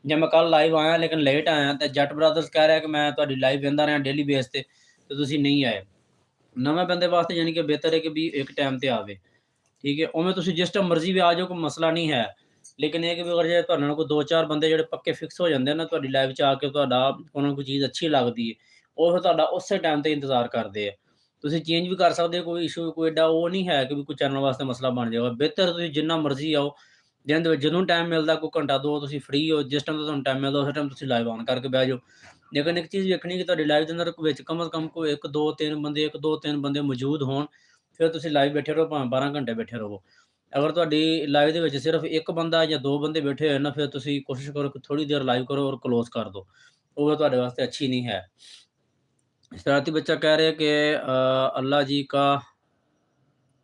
ਜਾਂ ਮੈਂ ਕੱਲ੍ਹ ਲਾਈਵ ਆਇਆ ਲੇਕਿਨ ਲੇਟ ਆਇਆ, ਤੇ ਜੱਟ ਬ੍ਰਦਰਸ ਕਹਿ ਰਿਹਾ ਕਿ ਮੈਂ ਤੁਹਾਡੀ ਲਾਈਵ ਵੇਖਦਾ ਰਿਹਾ ਡੇਲੀ ਬੇਸ ਤੇ ਤੁਸੀਂ ਨਹੀਂ ਆਏ। ਨਵੇਂ ਬੰਦੇ ਵਾਸਤੇ ਯਾਨੀ ਕਿ ਬਿਹਤਰ ਹੈ ਕਿ ਵੀ ਇੱਕ ਟਾਈਮ ਤੇ ਆਵੇ, ਠੀਕ ਹੈ। ਉਵੇਂ ਤੁਸੀਂ ਜਿਸ ਟਾਈਮ ਮਰਜ਼ੀ ਵੀ ਆ ਜਾਓ, ਕੋਈ ਮਸਲਾ ਨਹੀਂ ਹੈ। ਲੇਕਿਨ ਇਹ ਕਿ ਵੀ ਅਗਰ ਜੇ ਤੁਹਾਡੇ ਨਾਲ ਕੋਈ 2-4 ਬੰਦੇ ਜਿਹੜੇ ਪੱਕੇ ਫਿਕਸ ਹੋ ਜਾਂਦੇ ਨਾ ਤੁਹਾਡੀ ਲਾਈਵ 'ਚ ਆ ਕੇ, ਤੁਹਾਡਾ ਉਹਨਾਂ ਨੂੰ ਕੋਈ ਚੀਜ਼ ਅੱਛੀ ਲੱਗਦੀ ਹੈ, ਉਹ ਫਿਰ ਤੁਹਾਡਾ ਉਸੇ ਟਾਈਮ ਤੇ ਇੰਤਜ਼ਾਰ ਕਰਦੇ ਆ। ਤੁਸੀਂ ਚੇਂਜ ਵੀ ਕਰ ਸਕਦੇ ਹੋ, ਕੋਈ ਇਸ਼ੂ ਕੋਈ ਐਡਾ ਉਹ ਨਹੀਂ ਹੈ ਕਿ ਵੀ ਕੋਈ ਚੈਨਲ ਵਾਸਤੇ ਮਸਲਾ ਬਣ ਜਾਏਗਾ। ਬਿਹਤਰ ਤੁਸੀਂ ਜਿੰਨਾ ਮਰਜ਼ੀ ਆਓ, ਦਿਨ ਦੇ ਵਿੱਚ ਜਦੋਂ ਟਾਈਮ ਮਿਲਦਾ, ਕੋਈ ਘੰਟਾ 2 ਤੁਸੀਂ ਫ੍ਰੀ ਹੋ, ਜਿਸ ਟਾਈਮ ਤੁਹਾਨੂੰ ਟਾਈਮ ਮਿਲਦਾ ਉਸ ਟਾਈਮ ਤੁਸੀਂ ਲਾਈਵ ਔਨ ਕਰਕੇ ਬਹਿ ਜਾਓ। ਲੇਕਿਨ ਇੱਕ ਚੀਜ਼ ਵੇਖਣੀ ਕਿ ਤੁਹਾਡੀ ਲਾਈਵ ਦੇ ਅੰਦਰ ਵਿੱਚ ਕਮ ਸੇ ਕਮ ਕੋਈ 1-2-3 ਬੰਦੇ ਮੌਜੂਦ ਹੋਣ, ਫਿਰ ਤੁਸੀਂ ਲਾਈਵ ਬੈਠੇ ਰਹੋ, ਭਾਵੇਂ 12 ਘੰਟੇ ਬੈਠੇ ਰਹੋ। ਅਗਰ ਤੁਹਾਡੀ ਲਾਈਵ ਦੇ ਵਿੱਚ ਸਿਰਫ 1 ਬੰਦਾ ਜਾਂ 2 ਬੰਦੇ ਬੈਠੇ ਹੋਏ ਨਾ, ਫਿਰ ਤੁਸੀਂ ਕੋਸ਼ਿਸ਼ ਕਰੋ ਕਿ ਥੋੜ੍ਹੀ ਦੇਰ ਲਾਈਵ ਕਰੋ ਔਰ ਕਲੋਜ਼ ਕਰ ਦਿਓ। ਉਹ ਤੁਹਾਡੇ ਵਾਸਤੇ ਅੱਛੀ नहीं है। शरारती बच्चा कह रहे हैं कि अल्लाह जी का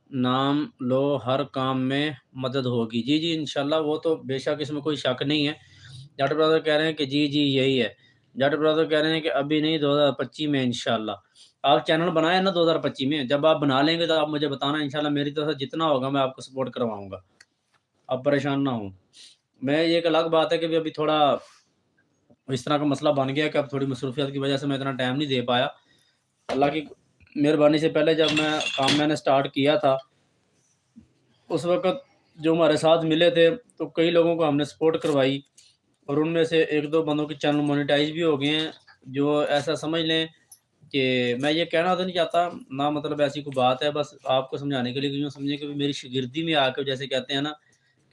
नाम लो, हर काम में मदद होगी। जी, जी, इंशाल्लाह वो तो बेशक, इसमें कोई शक नहीं है। जट ब्रदर कह रहे हैं कि जी, जी, यही है। जट ब्रदर कह रहे हैं कि अभी नहीं, 2025 में इंशाल्लाह। आप चैनल बनाएँ ना 2025 में, जब आप बना लेंगे तो आप मुझे बताना, इंशाल्लाह मेरी तरफ से जितना होगा मैं आपको सपोर्ट करवाऊँगा। आप परेशान ना हों। मैं ये एक अलग बात है कि अभी थोड़ा इस तरह का मसला बन गया कि अब थोड़ी मसरूफियत की वजह से मैं इतना टाइम नहीं दे पाया। अल्लाह की मेहरबानी से पहले जब मैंने स्टार्ट किया था, उस वक़्त जो हमारे साथ मिले थे, तो कई लोगों को हमने सपोर्ट करवाई और उनमें से 1-2 बंदों के चैनल मोनेटाइज़ भी हो गए हैं। जो ऐसा समझ लें कि मैं ये कहना तो नहीं चाहता, ना मतलब ऐसी कोई बात है, बस आपको समझाने के लिए कि यूँ समझिए कि मेरी शागिर्दी में आके जैसे कहते हैं ना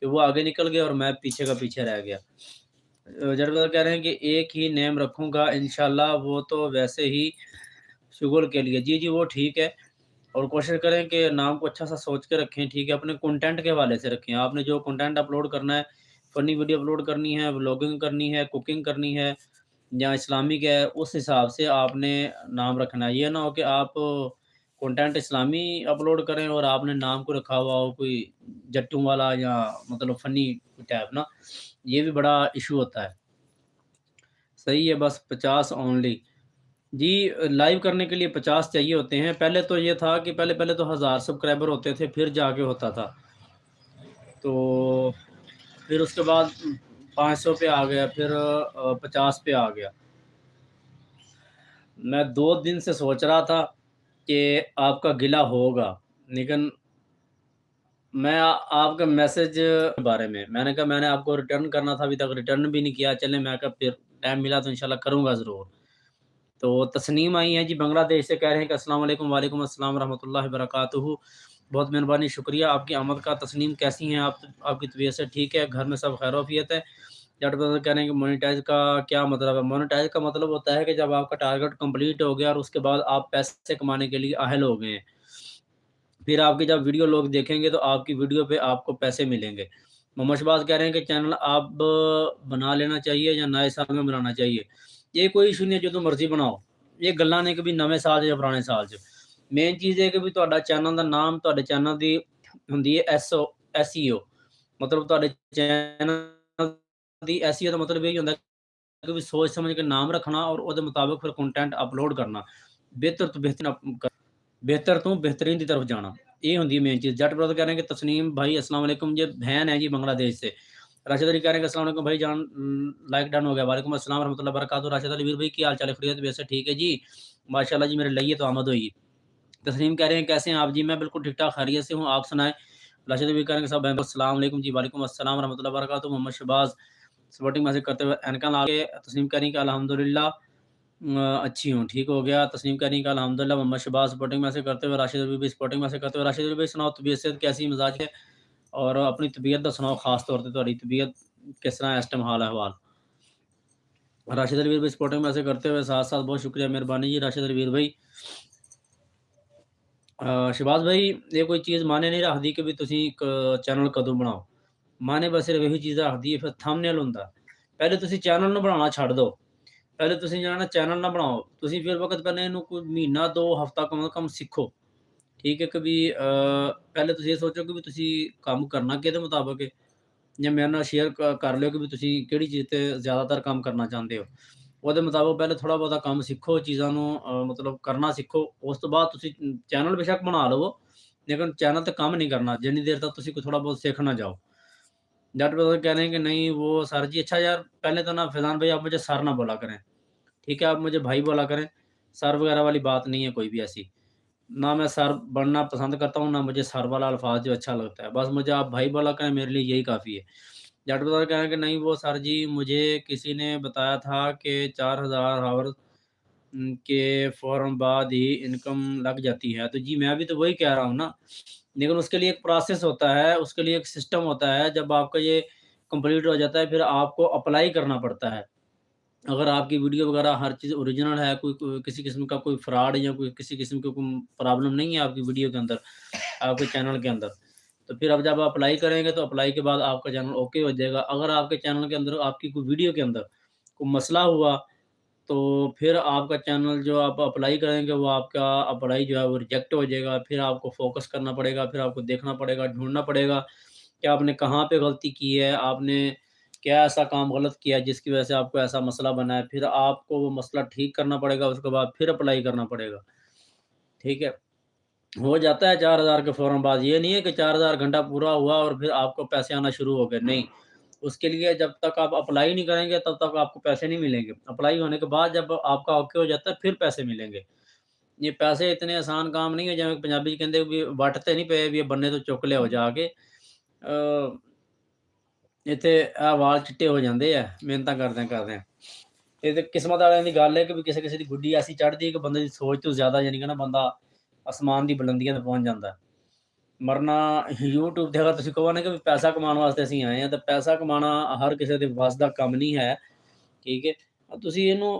कि वो आगे निकल गए और मैं पीछे का पीछे रह गया। ज़रूर कह रहे हैं कि एक ही नेम रखूँगा इंशाल्लाह, वो तो वैसे ही शुगर के लिए। जी, जी, वो ठीक है। और कोशिश करें कि नाम को अच्छा-सा सोच के रखें, ठीक है? अपने कंटेंट के हवाले से रखें। आपने जो कंटेंट अपलोड करना है, फ़नी वीडियो अपलोड करनी है, व्लॉगिंग करनी है, कुकिंग करनी है या इस्लामिक है, उस हिसाब से आपने नाम रखना है। ये ना हो कि आप कंटेंट इस्लामी अपलोड करें और आपने नाम को रखा हुआ हो कोई जट्टू वाला या मतलब फ़नी टाइप ना, ये भी बड़ा इश्यू होता है। सही है, बस 50 ओनली। जी, लाइव करने के लिए 50 चाहिए होते हैं। पहले तो ये था कि पहले-पहले तो 1000 सब्सक्राइबर होते थे, फिर जाके होता था। तो फिर उसके बाद 500 पे आ गया, फिर 50 पे आ गया। मैं 2 दिन से सोच रहा था कि आपका गिला होगा, लेकिन मैं आपका मैसेज के बारे में मैंने कहा मैंने आपको रिटर्न करना था, अभी तक रिटर्न भी नहीं किया। चलें, मैं कहा फिर टाइम मिला तो इंशाल्लाह करूँगा ज़रूर। तो तस्नीम आई हैं जी बांग्लादेश से, कह रहे हैं कि अस्सलाम वालेकुम। वालेकुम अस्सलाम रहमतुल्लाहि बरकातुहू। बहुत मेहरबानी, शुक्रिया आपकी आमद का। तस्नीम कैसी हैं आप? आपकी तबीयत से ठीक है? घर में सब खैर-ओ-आफियत है? जट ब्रदर कह रहे हैं कि मोनेटाइज़ का क्या मतलब है? मोनेटाइज़ का मतलब होता है कि जब आपका टारगेट कंप्लीट हो गया और उसके बाद आप पैसे कमाने के लिए अहल हो गए हैं। फिर आपकी जब वीडियो लोग देखेंगे तो आपकी वीडियो पे आपको पैसे मिलेंगे। मोहम्मद शहबाज कह रहे हैं कि चैनल आप बना लेना चाहिए या नए साल में बनाना चाहिए। ये कोई इशू नहीं है, जो मर्ज़ी बनाओ। ਇਹ ਗੱਲਾਂ ਨੇ ਕਿ ਵੀ ਨਵੇਂ ਸਾਲ 'ਚ ਜਾਂ ਪੁਰਾਣੇ ਸਾਲ 'ਚ। ਮੇਨ ਚੀਜ਼ ਇਹ ਕਿ ਵੀ ਤੁਹਾਡਾ ਚੈਨਲ ਦਾ ਨਾਮ, ਤੁਹਾਡੇ ਚੈਨਲ ਦੀ ਹੁੰਦੀ ਹੈ ਐਸਈਓ, ਮਤਲਬ ਤੁਹਾਡੇ ਚੈਨਲ ਦੀ ਐਸਈਓ ਦਾ ਮਤਲਬ ਇਹ ਹੁੰਦਾ ਕਿ ਵੀ ਸੋਚ ਸਮਝ ਕੇ ਨਾਮ ਰੱਖਣਾ ਔਰ ਉਹਦੇ ਮੁਤਾਬਿਕ ਫਿਰ ਕੰਟੈਂਟ ਅਪਲੋਡ ਕਰਨਾ। ਬਿਹਤਰ ਤੋਂ ਬਿਹਤਰੀਨ बेहतर तो बेहतरीन की तरफ जाना, ये होंगी मेन चीज़। जट ब्रदर कह रहे हैं कि तस्नीम भाई अस्सलाम वालेकुम, ये बहन है जी बांग्लादेश से। राशिद अली कह रहे हैं कि अस्सलाम वालेकुम भाई जान, लाइक डन हो गया। वालेकुम अस्सलाम रहमतुल्लाहि व बरकातहू। राशिद अली वीर भाई की हाल चाल है? खैरियत? वैसे ठीक है जी, माशाल्लाह जी, मेरे लिए तो आमद हुई। तस्नीम कह रहे हैं कैसे हैं आप जी? मैं बिल्कुल ठीक ठाक खैरियत से हूँ, आप सुनाएं? राशिद अली कह रहे हैं सब अस्सलाम वालेकुम जी। वालेकुम अस्सलाम रहमतुल्लाहि व बरकातहू। मोहम्मद शहबाज सपोर्टिंग मैसेज करते हुए एनका ला के तस्नीम कह रही कि अल्हम्दुलिल्लाह अच्छी हूँ, ठीक हो गया। तस्नीम कह रही कि अल्हम्दुलिल्लाह। मोहम्मद शहबाज सपोर्टिंग मैसेज करते हुए, राशिद अली भी सपोर्टिंग मैसेज करते हुए। राशिद अली भाई सुनाओ, तबीयत सेहत कैसी, मिजाज है? और अपनी तबीयत दा सुनाओ, खास तौर ते तुहाडी तबीयत किस तरह इस टाइम हाल अहवाल? राशिद अली वीर भाई सपोर्टिंग मैसेज करते हुए साथ-साथ बहुत शुक्रिया, मेहरबानी जी राशिद अली वीर भाई। शहबाज भाई ये कोई चीज़ मायने नहीं रखदी कि भी तुसीं चैनल कदों बनाओ। मायने बस सिर्फ ਇਹੀ ਚੀਜ਼ ਰੱਖਦੀ ਹੈ, ਫਿਰ ਥੰਬਨੇਲ ਹੁੰਦਾ। ਪਹਿਲੇ ਤੁਸੀਂ ਚੈਨਲ ਨੂੰ ਬਣਾਉਣਾ ਛੱਡ ਦਿਓ। ਪਹਿਲੇ ਤੁਸੀਂ ਜਿਹੜਾ ਨਾ ਚੈਨਲ ਨਾ ਬਣਾਓ। ਤੁਸੀਂ ਫਿਰ ਵਕਤ ਪਹਿਲੇ ਇਹਨੂੰ ਕੋਈ ਮਹੀਨਾ 2 ਹਫ਼ਤਾ ਕਮ ਸੇ ਕਮ ਸਿੱਖੋ। ਠੀਕ ਹੈ ਕਿ ਵੀ ਪਹਿਲੇ ਤੁਸੀਂ ਇਹ ਸੋਚੋ ਕਿ ਵੀ ਤੁਸੀਂ ਕੰਮ ਕਰਨਾ ਕਿਹਦੇ ਮੁਤਾਬਕ ਹੈ, ਜਾਂ ਮੇਰੇ ਨਾਲ ਸ਼ੇਅਰ ਕਰ ਲਿਓ ਕਿ ਵੀ ਤੁਸੀਂ ਕਿਹੜੀ ਚੀਜ਼ ਤੇ ਜ਼ਿਆਦਾਤਰ ਕੰਮ ਕਰਨਾ ਚਾਹੁੰਦੇ ਹੋ। ਉਹਦੇ ਮੁਤਾਬਕ ਪਹਿਲੇ ਥੋੜ੍ਹਾ ਬਹੁਤਾ ਕੰਮ ਸਿੱਖੋ, ਚੀਜ਼ਾਂ ਨੂੰ ਮਤਲਬ ਕਰਨਾ ਸਿੱਖੋ। ਉਸ ਤੋਂ ਬਾਅਦ ਤੁਸੀਂ ਚੈਨਲ ਬੇਸ਼ੱਕ ਬਣਾ ਲਵੋ, ਲੇਕਿਨ ਚੈਨਲ ਤੇ ਕੰਮ नहीं करना जितनी देर तक ਤੁਸੀਂ ਕੋਈ थोड़ा बहुत सीख ना जाओ। जट ब्रदर कह रहे हैं कि नहीं वो सर जी, अच्छा यार पहले तो ना फैज़ान भाई आप मुझे सर ना बोला करें, ठीक है? आप मुझे भाई बोला करें, सर वगैरह वाली बात नहीं है कोई भी ऐसी। ना मैं सर बनना पसंद करता हूँ, ना मुझे सर वाला अल्फ़ाज़ जो अच्छा लगता है। बस मुझे आप भाई बोला करें, मेरे लिए यही काफ़ी है। जट ब्रदर कह रहे हैं कि नहीं वो सर जी, मुझे किसी ने बताया था कि 4000 आवर्स के फ़ौरन बाद ही इनकम लग जाती है। तो जी, मैं भी तो वही कह रहा हूँ ना, लेकिन उसके लिए एक प्रोसेस होता है, उसके लिए एक सिस्टम होता है। जब आपका ये कंप्लीट हो जाता है, फिर आपको अप्लाई करना पड़ता है। अगर आपकी वीडियो वगैरह हर चीज़ ओरिजिनल है, कोई कोई किसी किस्म का कोई फ्रॉड या कोई किसी किस्म की कोई प्रॉब्लम नहीं है आपकी वीडियो के अंदर, आपके चैनल के अंदर, तो फिर अब जब आप अप्लाई करेंगे, तो अप्लाई के बाद आपका चैनल ओके हो जाएगा। अगर आपके चैनल के अंदर आपकी कोई वीडियो के अंदर कोई मसला हुआ, तो फिर आपका चैनल जो आप अप्लाई करेंगे, वो आपका अप्लाई जो है वो रिजेक्ट हो जाएगा। फिर आपको फ़ोकस करना पड़ेगा, फिर आपको देखना पड़ेगा, ढूँढना पड़ेगा कि आपने कहाँ पे गलती की है, आपने क्या ऐसा काम गलत किया है जिसकी वजह से आपको ऐसा मसला बना है। फिर आपको वो मसला ठीक करना पड़ेगा, उसके बाद फिर अप्लाई करना पड़ेगा, ठीक है? हो जाता है 4000 के फ़ौरन बाद, ये नहीं है कि 4000 घंटा पूरा हुआ और फिर आपको पैसे आना शुरू हो गए, नहीं। उसके लिए जब तक आप अप्लाई नहीं करेंगे, तब तक आपको पैसे नहीं मिलेंगे। अप्लाई होने के बाद जब आपका ओके हो जाता है, फिर पैसे मिलेंगे। ये पैसे इतने आसान काम नहीं है, जिवें पंजाबी 'ਚ ਕਹਿੰਦੇ ਵੀ ਵੱਟ ਤੇ ਨਹੀਂ ਪਏ ਵੀ ਇਹ ਬੰਨੇ ਤੋਂ ਚੁੱਕ ਲਿਆਓ ਜਾ ਕੇ। ਇੱਥੇ ਆਹ ਵਾਲ ਚਿੱਟੇ ਹੋ ਜਾਂਦੇ ਆ ਮਿਹਨਤਾਂ ਕਰਦਿਆਂ-ਕਰਦਿਆਂ। ਇਹ ਤੇ ਕਿਸਮਤ ਵਾਲਿਆਂ ਦੀ ਗੱਲ ਹੈ ਕਿ ਵੀ ਕਿਸੇ-ਕਿਸੇ ਦੀ ਗੁੱਡੀ ਐਸੀ ਚੜ੍ਹਦੀ ਹੈ ਕਿ ਬੰਦੇ ਦੀ ਸੋਚ ਤੋਂ ਜ਼ਿਆਦਾ ਯਾਨੀ ਕਿ ਨਾ ਬੰਦਾ ਅਸਮਾਨ ਦੀ ਬੁਲੰਦੀਆਂ ਤੇ ਪਹੁੰਚ ਜਾਂਦਾ ਹੈ। ਮਰਨਾ YouTube ਤੇ ਅਗਰ ਤੁਸੀਂ ਕਹੋ ਨਾ ਕਿ ਪੈਸਾ ਕਮਾਉਣ ਵਾਸਤੇ ਅਸੀਂ ਆਏ ਹਾਂ, ਤਾਂ ਪੈਸਾ ਕਮਾਉਣਾ ਹਰ ਕਿਸੇ ਦੇ ਵੱਸ ਦਾ ਕੰਮ ਨਹੀਂ ਹੈ, ਠੀਕ ਹੈ? ਤੁਸੀਂ ਇਹਨੂੰ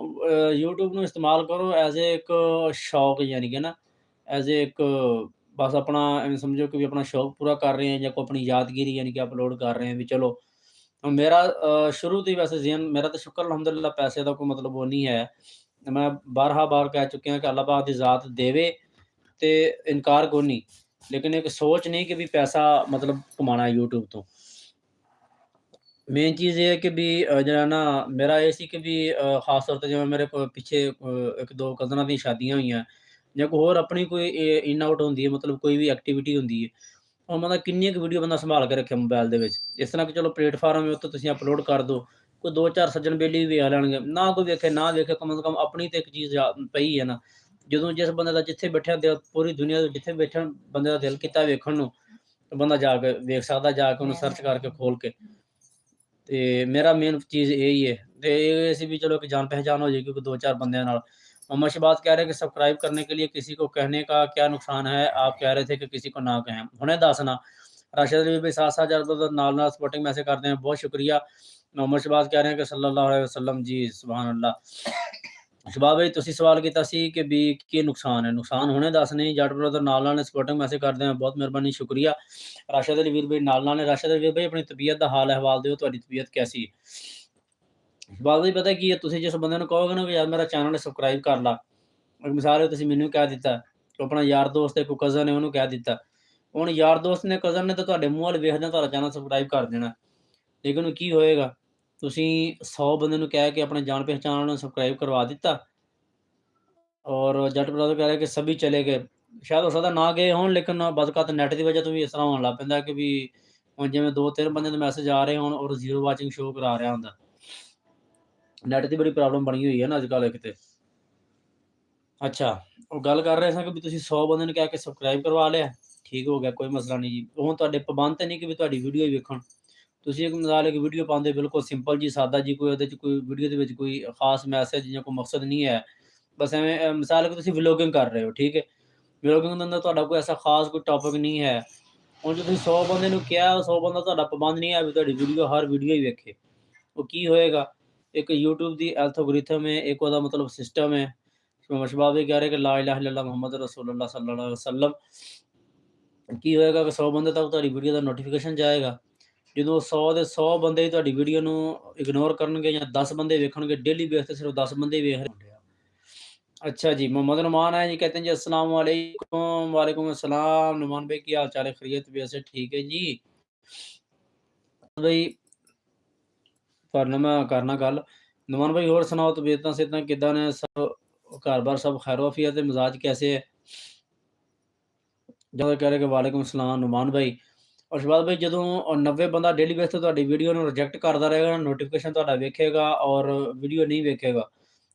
YouTube ਨੂੰ ਇਸਤੇਮਾਲ ਕਰੋ ਐਜ਼ ਏ ਇੱਕ ਸ਼ੌਕ ਯਾਨੀ ਕਿ ਨਾ, ਐਜ਼ ਏ ਇੱਕ ਬਸ ਆਪਣਾ ਐਵੇਂ ਸਮਝੋ ਕਿ ਵੀ ਆਪਣਾ ਸ਼ੌਕ ਪੂਰਾ ਕਰ ਰਹੇ ਹਾਂ ਜਾਂ ਕੋਈ ਆਪਣੀ ਯਾਦਗਿਰੀ ਯਾਨੀ ਕਿ ਅਪਲੋਡ ਕਰ ਰਹੇ ਹਾਂ ਵੀ ਚਲੋ। ਮੇਰਾ ਸ਼ੁਰੂ ਤੋਂ ਹੀ ਵੈਸੇ ਜ਼ੇਨ ਮੇਰਾ ਤਾਂ ਸ਼ੁਕਰ ਅਲਹਮਦੁਲਿਲਾ ਪੈਸੇ ਦਾ ਕੋਈ ਮਤਲਬ ਉਹ ਨਹੀਂ ਹੈ। ਮੈਂ ਬਾਰਹਾ ਬਾਰ ਕਹਿ ਚੁੱਕਿਆ ਕਿ ਅੱਲਾਹ ਪਾਕ ਦੀ ਜ਼ਾਤ ਦੇਵੇ ਤੇ ਇਨਕਾਰ ਕੋਈ ਨਹੀਂ। ਲੇਕਿਨ ਇੱਕ ਸੋਚ ਨਹੀਂ ਕਿ ਵੀ ਪੈਸਾ ਮਤਲਬ ਕਮਾਉਣਾ YouTube ਤੋਂ। ਮੇਨ ਚੀਜ਼ ਇਹ ਹੈ ਕਿ ਵੀ ਜਿਹੜਾ ਨਾ ਮੇਰਾ ਇਹ ਸੀ ਕਿ ਵੀ ਖ਼ਾਸ ਤੌਰ 'ਤੇ ਜਿਵੇਂ ਮੇਰੇ ਕੋਲ ਪਿੱਛੇ 1-2 ਕਜ਼ਨਾਂ ਦੀਆਂ ਸ਼ਾਦੀਆਂ ਹੋਈਆਂ ਜਾਂ ਕੋਈ ਹੋਰ ਆਪਣੀ ਕੋਈ ਇਨ ਆਊਟ ਹੁੰਦੀ ਹੈ, ਮਤਲਬ ਕੋਈ ਵੀ ਐਕਟੀਵਿਟੀ ਹੁੰਦੀ ਹੈ। ਹੁਣ ਬੰਦਾ ਕਿੰਨੀਆਂ ਕੁ ਵੀਡੀਓ ਬੰਦਾ ਸੰਭਾਲ ਕੇ ਰੱਖੇ ਮੋਬਾਈਲ ਦੇ ਵਿੱਚ। ਇਸ ਤਰ੍ਹਾਂ ਕਿ ਚਲੋ ਪਲੇਟਫਾਰਮ ਹੈ ਉੱਤੇ ਤੁਸੀਂ ਅਪਲੋਡ ਕਰ ਦਿਓ। ਕੋਈ 2-4 ਸੱਜਣ ਬੇਲੀ ਵੀ ਵੇਖ ਲੈਣਗੇ। ਨਾ ਕੋਈ ਵੇਖੇ ਨਾ ਵੇਖੇ, ਕਮ ਸੇ ਕਮ ਆਪਣੀ ਤੇ ਇੱਕ ਚੀਜ਼ ਪਈ ਹੈ ਨਾ। ਜਦੋਂ ਜਿਸ ਬੰਦੇ ਦਾ ਜਿੱਥੇ ਬੈਠਿਆ ਦਿਲ, ਪੂਰੀ ਦੁਨੀਆ ਦੇ ਜਿੱਥੇ ਬੈਠਣ ਬੰਦੇ ਦਾ ਦਿਲ ਕੀਤਾ ਵੇਖਣ ਨੂੰ, ਤੇ ਬੰਦਾ ਜਾ ਕੇ ਵੇਖ ਸਕਦਾ, ਜਾ ਕੇ ਉਹਨੂੰ ਸਰਚ ਕਰਕੇ ਖੋਲ ਕੇ। ਤੇ ਮੇਰਾ ਮੇਨ चीज़ यही है। ਤੇ ਇਹ ਸੀ ਵੀ चलो कि जान पहचान हो जाएगी कोई 2-4 बंदे नाल। मोहम्मद शहबाज कह रहे हैं कि सब्सक्राइब करने के लिए किसी को कहने का क्या नुकसान है? आप कह रहे थे कि किसी को ना कहें। हुणे दस ना। राशिद अली भी साथ-साथ ज़्यादातर नाल-नाल सपोर्टिंग मैसेज करते हैं, बहुत शुक्रिया। मोहम्मद शहबाज कह रहे हैं कि सल्लल्लाहु अलैहि वसल्लम जी, सुभान अल्लाह। ਸ਼ਬਾਬ ਭਾਈ ਤੁਸੀਂ ਸਵਾਲ ਕੀਤਾ ਸੀ ਕਿ ਵੀ ਕੀ ਨੁਕਸਾਨ ਹੈ? ਨੁਕਸਾਨ ਹੁਣੇ ਦੱਸ ਨਹੀਂ। ਜੱਟ ਬ੍ਰਦਰ ਨਾਲ-ਨਾਲ ਨੇ ਸਪੋਰਟਿੰਗ ਮੈਸੇਜ ਕਰਦੇ ਆ, ਬਹੁਤ ਮਿਹਰਬਾਨੀ, ਸ਼ੁਕਰੀਆ। ਰਾਸ਼ਦ ਅਲੀ ਵੀਰ ਭਾਈ ਨਾਲ-ਨਾਲ ਨੇ। ਰਾਸ਼ਦ ਅਲੀ ਵੀਰ ਭਾਈ ਆਪਣੀ ਤਬੀਅਤ ਦਾ ਹਾਲ ਅਹਿਵਾਲ ਦਿਓ, ਤੁਹਾਡੀ ਤਬੀਅਤ ਕੈਸੀ ਹੈ? ਸ਼ਬਾਬ ਭਾਈ ਪਤਾ ਕੀ ਹੈ, ਤੁਸੀਂ ਜਿਸ ਬੰਦੇ ਨੂੰ ਕਹੋਗੇ ਨਾ ਵੀ ਯਾਰ ਮੇਰਾ ਚੈਨਲ ਸਬਸਕ੍ਰਾਈਬ ਕਰ ਲਾ, ਮਿਸਾਲ ਤੁਸੀਂ ਮੈਨੂੰ ਕਹਿ ਦਿੱਤਾ, ਆਪਣਾ ਯਾਰ ਦੋਸਤ ਹੈ, ਕੋਈ ਕਜ਼ਨ ਹੈ, ਉਹਨੂੰ ਕਹਿ ਦਿੱਤਾ। ਹੁਣ ਯਾਰ ਦੋਸਤ ਨੇ, ਕਜ਼ਨ ਨੇ ਤਾਂ ਤੁਹਾਡੇ ਮੂੰਹ ਵੱਲ ਵੇਖਦਿਆਂ ਤੁਹਾਡਾ ਚੈਨਲ ਸਬਸਕ੍ਰਾਈਬ ਕਰ ਦੇਣਾ, ਲੇਕਿਨ ਕੀ ਹੋਏਗਾ? ਤੁਸੀਂ 100 ਬੰਦੇ ਨੂੰ ਕਹਿ ਕੇ ਆਪਣੇ ਜਾਣ ਪਹਿਚਾਣ ਵਾਲਿਆਂ ਨੂੰ ਸਬਸਕ੍ਰਾइब करवा ਦਿੱਤਾ ਔਰ ਜੱਟ ਬ੍ਰਦਰ ਕਹਿ ਰਹੇ ਕਿ ਸਭੀ ਚਲੇ ਗਏ। ਸ਼ਾਇਦ ਹੋ ਸਕਦਾ ਨਾ ਗਏ ਹੋਣ, ਲੇਕਿਨ ਬਦੌਕਤ ਨੈੱਟ ਦੀ ਵਜ੍ਹਾ ਤੋਂ ਵੀ ਇਸ ਤਰ੍ਹਾਂ ਹੋਣ ਲੱਗ ਪੈਂਦਾ ਕਿ ਵੀ ਹੁਣ ਜਿਵੇਂ 2-3 ਬੰਦੇ ਦੇ ਮੈਸੇਜ ਆ ਰਹੇ ਹੋਣ ਔਰ 0 ਵਾਚਿੰਗ ਸ਼ੋ ਕਰਾ ਰਿਹਾ ਹੁੰਦਾ। ਨੈੱਟ ਦੀ ਬੜੀ ਪ੍ਰੋਬਲਮ ਬਣੀ ਹੋਈ ਹੈ ਨਾ ਅੱਜ ਕੱਲ੍ਹ ਇੱਕ ਤੇ। ਅੱਛਾ, ਉਹ ਗੱਲ ਕਰ ਰਹੇ ਸਾਂ ਕਿ ਵੀ ਤੁਸੀਂ 100 ਬੰਦੇ ਨੂੰ ਕਹਿ ਕੇ ਸਬਸਕ੍ਰਾਈਬ ਕਰਵਾ ਲਿਆ, ਠੀਕ ਹੋ ਗਿਆ, ਕੋਈ ਮਸਲਾ ਨਹੀਂ ਜੀ। ਹੁਣ ਤੁਹਾਡੇ ਪਾਬੰਦ ਤਾਂ ਨਹੀਂ ਕਿ ਵੀ ਤੁਹਾਡੀ ਵੀਡੀਓ ਹੀ ਵੇਖਣ। ਤੁਸੀਂ ਇੱਕ ਮਿਸਾਲ ਇੱਕ ਵੀਡੀਓ ਪਾਉਂਦੇ ਬਿਲਕੁਲ ਸਿੰਪਲ ਜੀ, ਸਾਦਾ ਜੀ, ਕੋਈ ਉਹਦੇ 'ਚ ਕੋਈ ਵੀਡੀਓ ਦੇ ਵਿੱਚ ਕੋਈ ਖ਼ਾਸ ਮੈਸੇਜ ਜਾਂ ਕੋਈ ਮਕਸਦ ਨਹੀਂ ਹੈ। ਬਸ ਐਵੇਂ ਮਿਸਾਲ ਕਿ ਤੁਸੀਂ ਵਲੋਗਿੰਗ ਕਰ ਰਹੇ ਹੋ, ਠੀਕ ਹੈ। ਵਲੋਗਿੰਗ ਦੇ ਅੰਦਰ ਤੁਹਾਡਾ ਕੋਈ ਐਸਾ ਖ਼ਾਸ ਕੋਈ ਟੌਪਿਕ ਨਹੀਂ ਹੈ। ਹੁਣ ਜੇ ਤੁਸੀਂ 100 ਬੰਦੇ ਨੂੰ ਕਿਹਾ, 100 ਬੰਦਾ ਤੁਹਾਡਾ ਪਾਬੰਦ ਨਹੀਂ ਹੈ ਵੀ ਤੁਹਾਡੀ ਵੀਡੀਓ ਹਰ ਵੀਡੀਓ ਹੀ ਵੇਖੇ। ਉਹ ਕੀ ਹੋਏਗਾ, ਇੱਕ यूट्यूब ਦੀ ਐਲਗੋਰਿਥਮ ਹੈ, ਇੱਕ ਉਹਦਾ ਮਤਲਬ ਸਿਸਟਮ ਹੈ। ਸ਼ਬਾਬ ਵੀ ਕਹਿ ਰਹੇ ਕਿ ਲਾ ਇਲਾਹਾ ਇल्लल्लाह ਮੁਹम्मद रसूलुल्लाह सल्लल्लाहु अलैहि वसल्लम। ਕੀ ਹੋਏਗਾ ਕਿ 100 ਬੰਦੇ ਤੱਕ ਤੁਹਾਡੀ ਵੀਡੀਓ ਦਾ ਨੋਟੀਫਿਕੇਸ਼ਨ ਜਾਏਗਾ। ਜਦੋਂ 100 ਦੇ 100 ਬੰਦੇ ਹੀ ਤੁਹਾਡੀ ਵੀਡੀਓ ਨੂੰ ਇਗਨੋਰ ਕਰਨਗੇ ਜਾਂ 10 ਬੰਦੇ ਵੇਖਣਗੇ, डेली बेस ਤੇ सिर्फ 10 ਬੰਦੇ ਹੀ ਵੇਖ ਰਹੇ। अच्छा जी, मोहम्मद नुमान है जी, कहते हैं जी अस्सलाम वालेकुम। वालेकुम अस्सलाम नुमान भाई, की हाल चाल है? खैरियत? वैसे ठीक है जी भाई। ਤੁਹਾਡੇ ਨਾਲ ਮੈਂ ਕਰਨਾ ਗੱਲ। ਨੁਮਾਨ ਭਾਈ ਹੋਰ ਸੁਣਾਓ, ਤਬੀਅਤਾਂ ਸਿਹਤਾਂ ਕਿੱਦਾਂ ਨੇ? ਸਭ ਘਰ-ਬਾਰ ਸਭ ਖੈਰ-ਵਫੀਅਤ ਤੇ ਮਿਜ਼ਾਜ कैसे है? ਜਦੋਂ ਕਹਿ ਰਹੇ ਕਿ ਵਾਲੇਕੁਮ ਸਲਾਮ ਨੁਮਾਨ ਭਾਈ। ਔਰ ਸ਼ਬਾਜ਼ ਭਾਈ, ਜਦੋਂ 90 ਬੰਦਾ ਡੇਲੀ ਬੇਸ ਤੇ ਤੁਹਾਡੀ ਵੀਡੀਓ ਨੂੰ ਰਿਜੈਕਟ ਕਰਦਾ ਰਹੇਗਾ, ਨੋਟੀਫਿਕੇਸ਼ਨ ਤੁਹਾਡਾ ਵੇਖੇਗਾ ਔਰ ਵੀਡੀਓ ਨਹੀਂ ਵੇਖੇਗਾ,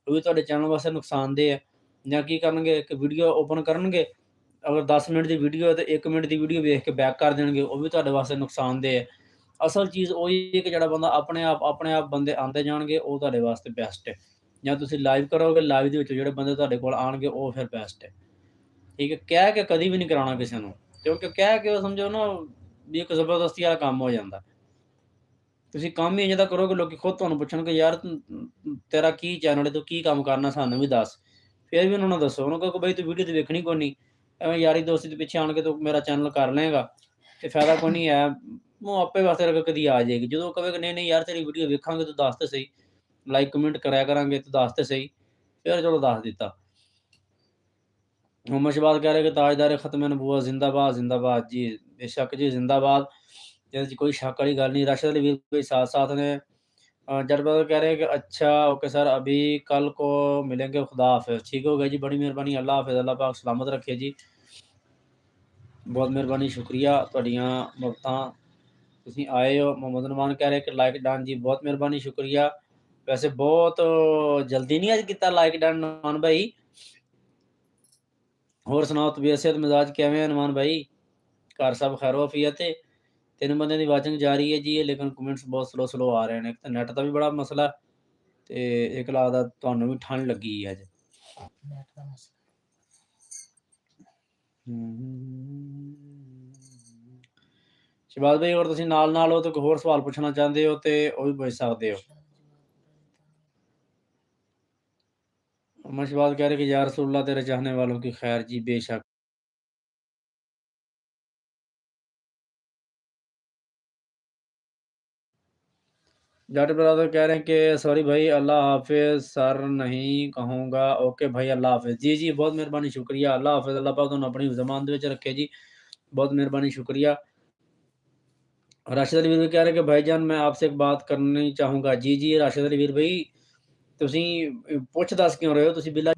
ਉਹ ਵੀ ਤੁਹਾਡੇ ਚੈਨਲ ਵਾਸਤੇ ਨੁਕਸਾਨਦੇਹ ਹੈ। ਜਾਂ ਕੀ ਕਰਨਗੇ ਕਿ ਵੀਡੀਓ ਓਪਨ ਕਰਨਗੇ, ਅਗਰ 10 ਮਿੰਟ ਦੀ ਵੀਡੀਓ ਹੈ ਤੇ 1 ਮਿੰਟ ਦੀ ਵੀਡੀਓ ਵੇਖ ਕੇ ਬੈਕ ਕਰ ਦੇਣਗੇ, ਉਹ ਵੀ ਤੁਹਾਡੇ ਵਾਸਤੇ ਨੁਕਸਾਨਦੇਹ ਹੈ। ਅਸਲ ਚੀਜ਼ ਉਹੀ ਹੈ ਕਿ ਜਿਹੜਾ ਬੰਦਾ ਆਪਣੇ ਆਪ ਬੰਦੇ ਆਉਂਦੇ ਜਾਣਗੇ, ਉਹ ਤੁਹਾਡੇ ਵਾਸਤੇ ਬੈਸਟ ਹੈ। ਜਾਂ ਤੁਸੀਂ ਲਾਈਵ ਕਰੋਗੇ, ਲਾਈਵ ਦੇ ਵਿੱਚ ਜਿਹੜੇ ਬੰਦੇ ਤੁਹਾਡੇ ਕੋਲ ਆਉਣਗੇ ਉਹ ਫਿਰ ਬੈਸਟ ਹੈ, ਠੀਕ ਹੈ। ਕਹਿ ਕੇ ਕਦੀ ਵੀ ਨਹੀਂ ਕਰਾਉਣਾ ਕਿਸੇ ਨੂੰ, ਕਿਉਂਕਿ ਕਹਿ ਕੇ ਉਹ ਸਮਝੋ ਨਾ ਵੀ ਇੱਕ ਜ਼ਬਰਦਸਤੀ ਵਾਲਾ ਕੰਮ ਹੋ ਜਾਂਦਾ। ਤੁਸੀਂ ਕੰਮ ਹੀ ਇੰਝ ਦਾ ਕਰੋਗੇ, ਲੋਕੀ ਖੁਦ ਤੁਹਾਨੂੰ ਪੁੱਛਣਗੇ ਯਾਰ ਤੇਰਾ ਕੀ ਚੈਨਲ ਹੈ, ਤੂੰ ਕੀ ਕੰਮ ਕਰਨਾ ਸਾਨੂੰ ਵੀ ਦੱਸ। ਫਿਰ ਵੀ ਉਹਨਾਂ ਨੂੰ ਦੱਸੋ, ਉਹਨਾਂ ਕਹੋ ਬਈ ਤੂੰ ਵੀਡੀਓ ਤੇ ਵੇਖਣੀ ਕੋਈ ਨਹੀਂ, ਐਵੇਂ ਯਾਰੀ ਦੋਸਤੀ ਦੇ ਪਿੱਛੇ ਆਣ ਕੇ ਤੂੰ ਮੇਰਾ ਚੈਨਲ ਕਰ ਲਏਗਾ ਤੇ ਫਾਇਦਾ ਕੋਈ ਨਹੀਂ ਹੈ। ਉਹ ਆਪੇ ਵਾਸਤੇ ਕਦੀ ਆ ਜਾਏਗੀ, ਜਦੋਂ ਕਹੇਗਾ ਨਹੀਂ ਨਹੀਂ ਯਾਰ ਤੇਰੀ ਵੀਡੀਓ ਵੇਖਾਂਗੇ, ਤੂੰ ਦੱਸ ਤੇ ਸਹੀ, ਲਾਈਕ ਕਮੈਂਟ ਕਰਿਆ ਕਰਾਂਗੇ, ਤੂੰ ਦੱਸ ਤੇ ਸਹੀ। ਫਿਰ ਚਲੋ ਦੱਸ ਦਿੱਤਾ। मोहम्मद शहबाज कह रहे हैं कि ताजदार ख़त्म नबूवत जिंदाबाद जिंदाबाद जी, बेशक जी जिंदाबाद, जी कोई शक वाली गल नहीं। राशिद अली वीर भाई साथ साथ ने जट ब्रदर कह रहे हैं कि अच्छा ओके सर, अभी कल को मिलेंगे, खुदा हाफिज़। ठीक हो गया जी, बड़ी मेहरबानी, अल्लाह हाफिज़, अल्लाह पाक सलामत रखे जी। बहुत मेहरबानी, शुक्रिया तुहाड़ियां मुहब्बतां, तुसीं आए हो। मोहम्मद नुमान कह रहे हैं कि लाइक डन जी, बहुत मेहरबानी, शुक्रिया। वैसे बहुत जल्दी नहीं अज कीता लाइक डन नुमान भाई। ਹੋਰ ਸੁਣਾਓ, ਤਬੀਅਤ ਸਿਹਤ ਮਿਜ਼ਾਜ ਕਿਵੇਂ ਹੈ ਨੁਮਾਨ ਭਾਈ? ਘਰ ਸਭ ਖੈਰ ਵਫੀਅਤ ਹੈ? 3 ਬੰਦਿਆਂ ਦੀ ਵਾਚਿੰਗ ਜਾਰੀ ਹੈ ਜੀ, ਲੇਕਿਨ ਕਮੈਂਟਸ ਬਹੁਤ ਸਲੋ ਆ ਰਹੇ ਨੇ। ਇੱਕ ਤਾਂ ਨੈਟ ਦਾ ਵੀ ਬੜਾ ਮਸਲਾ ਤੇ ਇੱਕ ਲੱਗਦਾ ਤੁਹਾਨੂੰ ਵੀ ਠੰਡ ਲੱਗੀ ਹੈ ਅੱਜ। ਨੈਟ ਦਾ ਮਸਲਾ। ਸ਼ਹਿਬਾਜ਼ ਭਾਈ, ਹੋਰ ਤੁਸੀਂ ਨਾਲ ਹੋ ਤੇ ਕੋਈ ਹੋਰ ਸਵਾਲ ਪੁੱਛਣਾ ਚਾਹੁੰਦੇ ਹੋ ਤੇ ਉਹ ਵੀ ਪੁੱਛ ਸਕਦੇ ਹੋ। शहबाज कह रहे कि या रसूलल्लाह तेरे चाहने वालों की खैर जी, बेशक। जट ब्रदर कह रहे हैं कि सॉरी भाई, अल्लाह हाफिज़ सर, नहीं कहूँगा। ओके भाई, अल्लाह हाफिज़ जी जी, बहुत मेहरबानी, शुक्रिया। अल्लाह हाफिज़, अल्लाह पाक तुहानू अपनी ज़मान दे विच रखे जी, बहुत मेहरबानी, शुक्रिया। राशिद अली वीर भाई कह रहे हैं कि भाईजान मैं आपसे एक बात करनी चाहूँगा। जी जी राशिद अली वीर भाई, तुसीं पुछ दस क्यों रहे हो, तुसीं बिला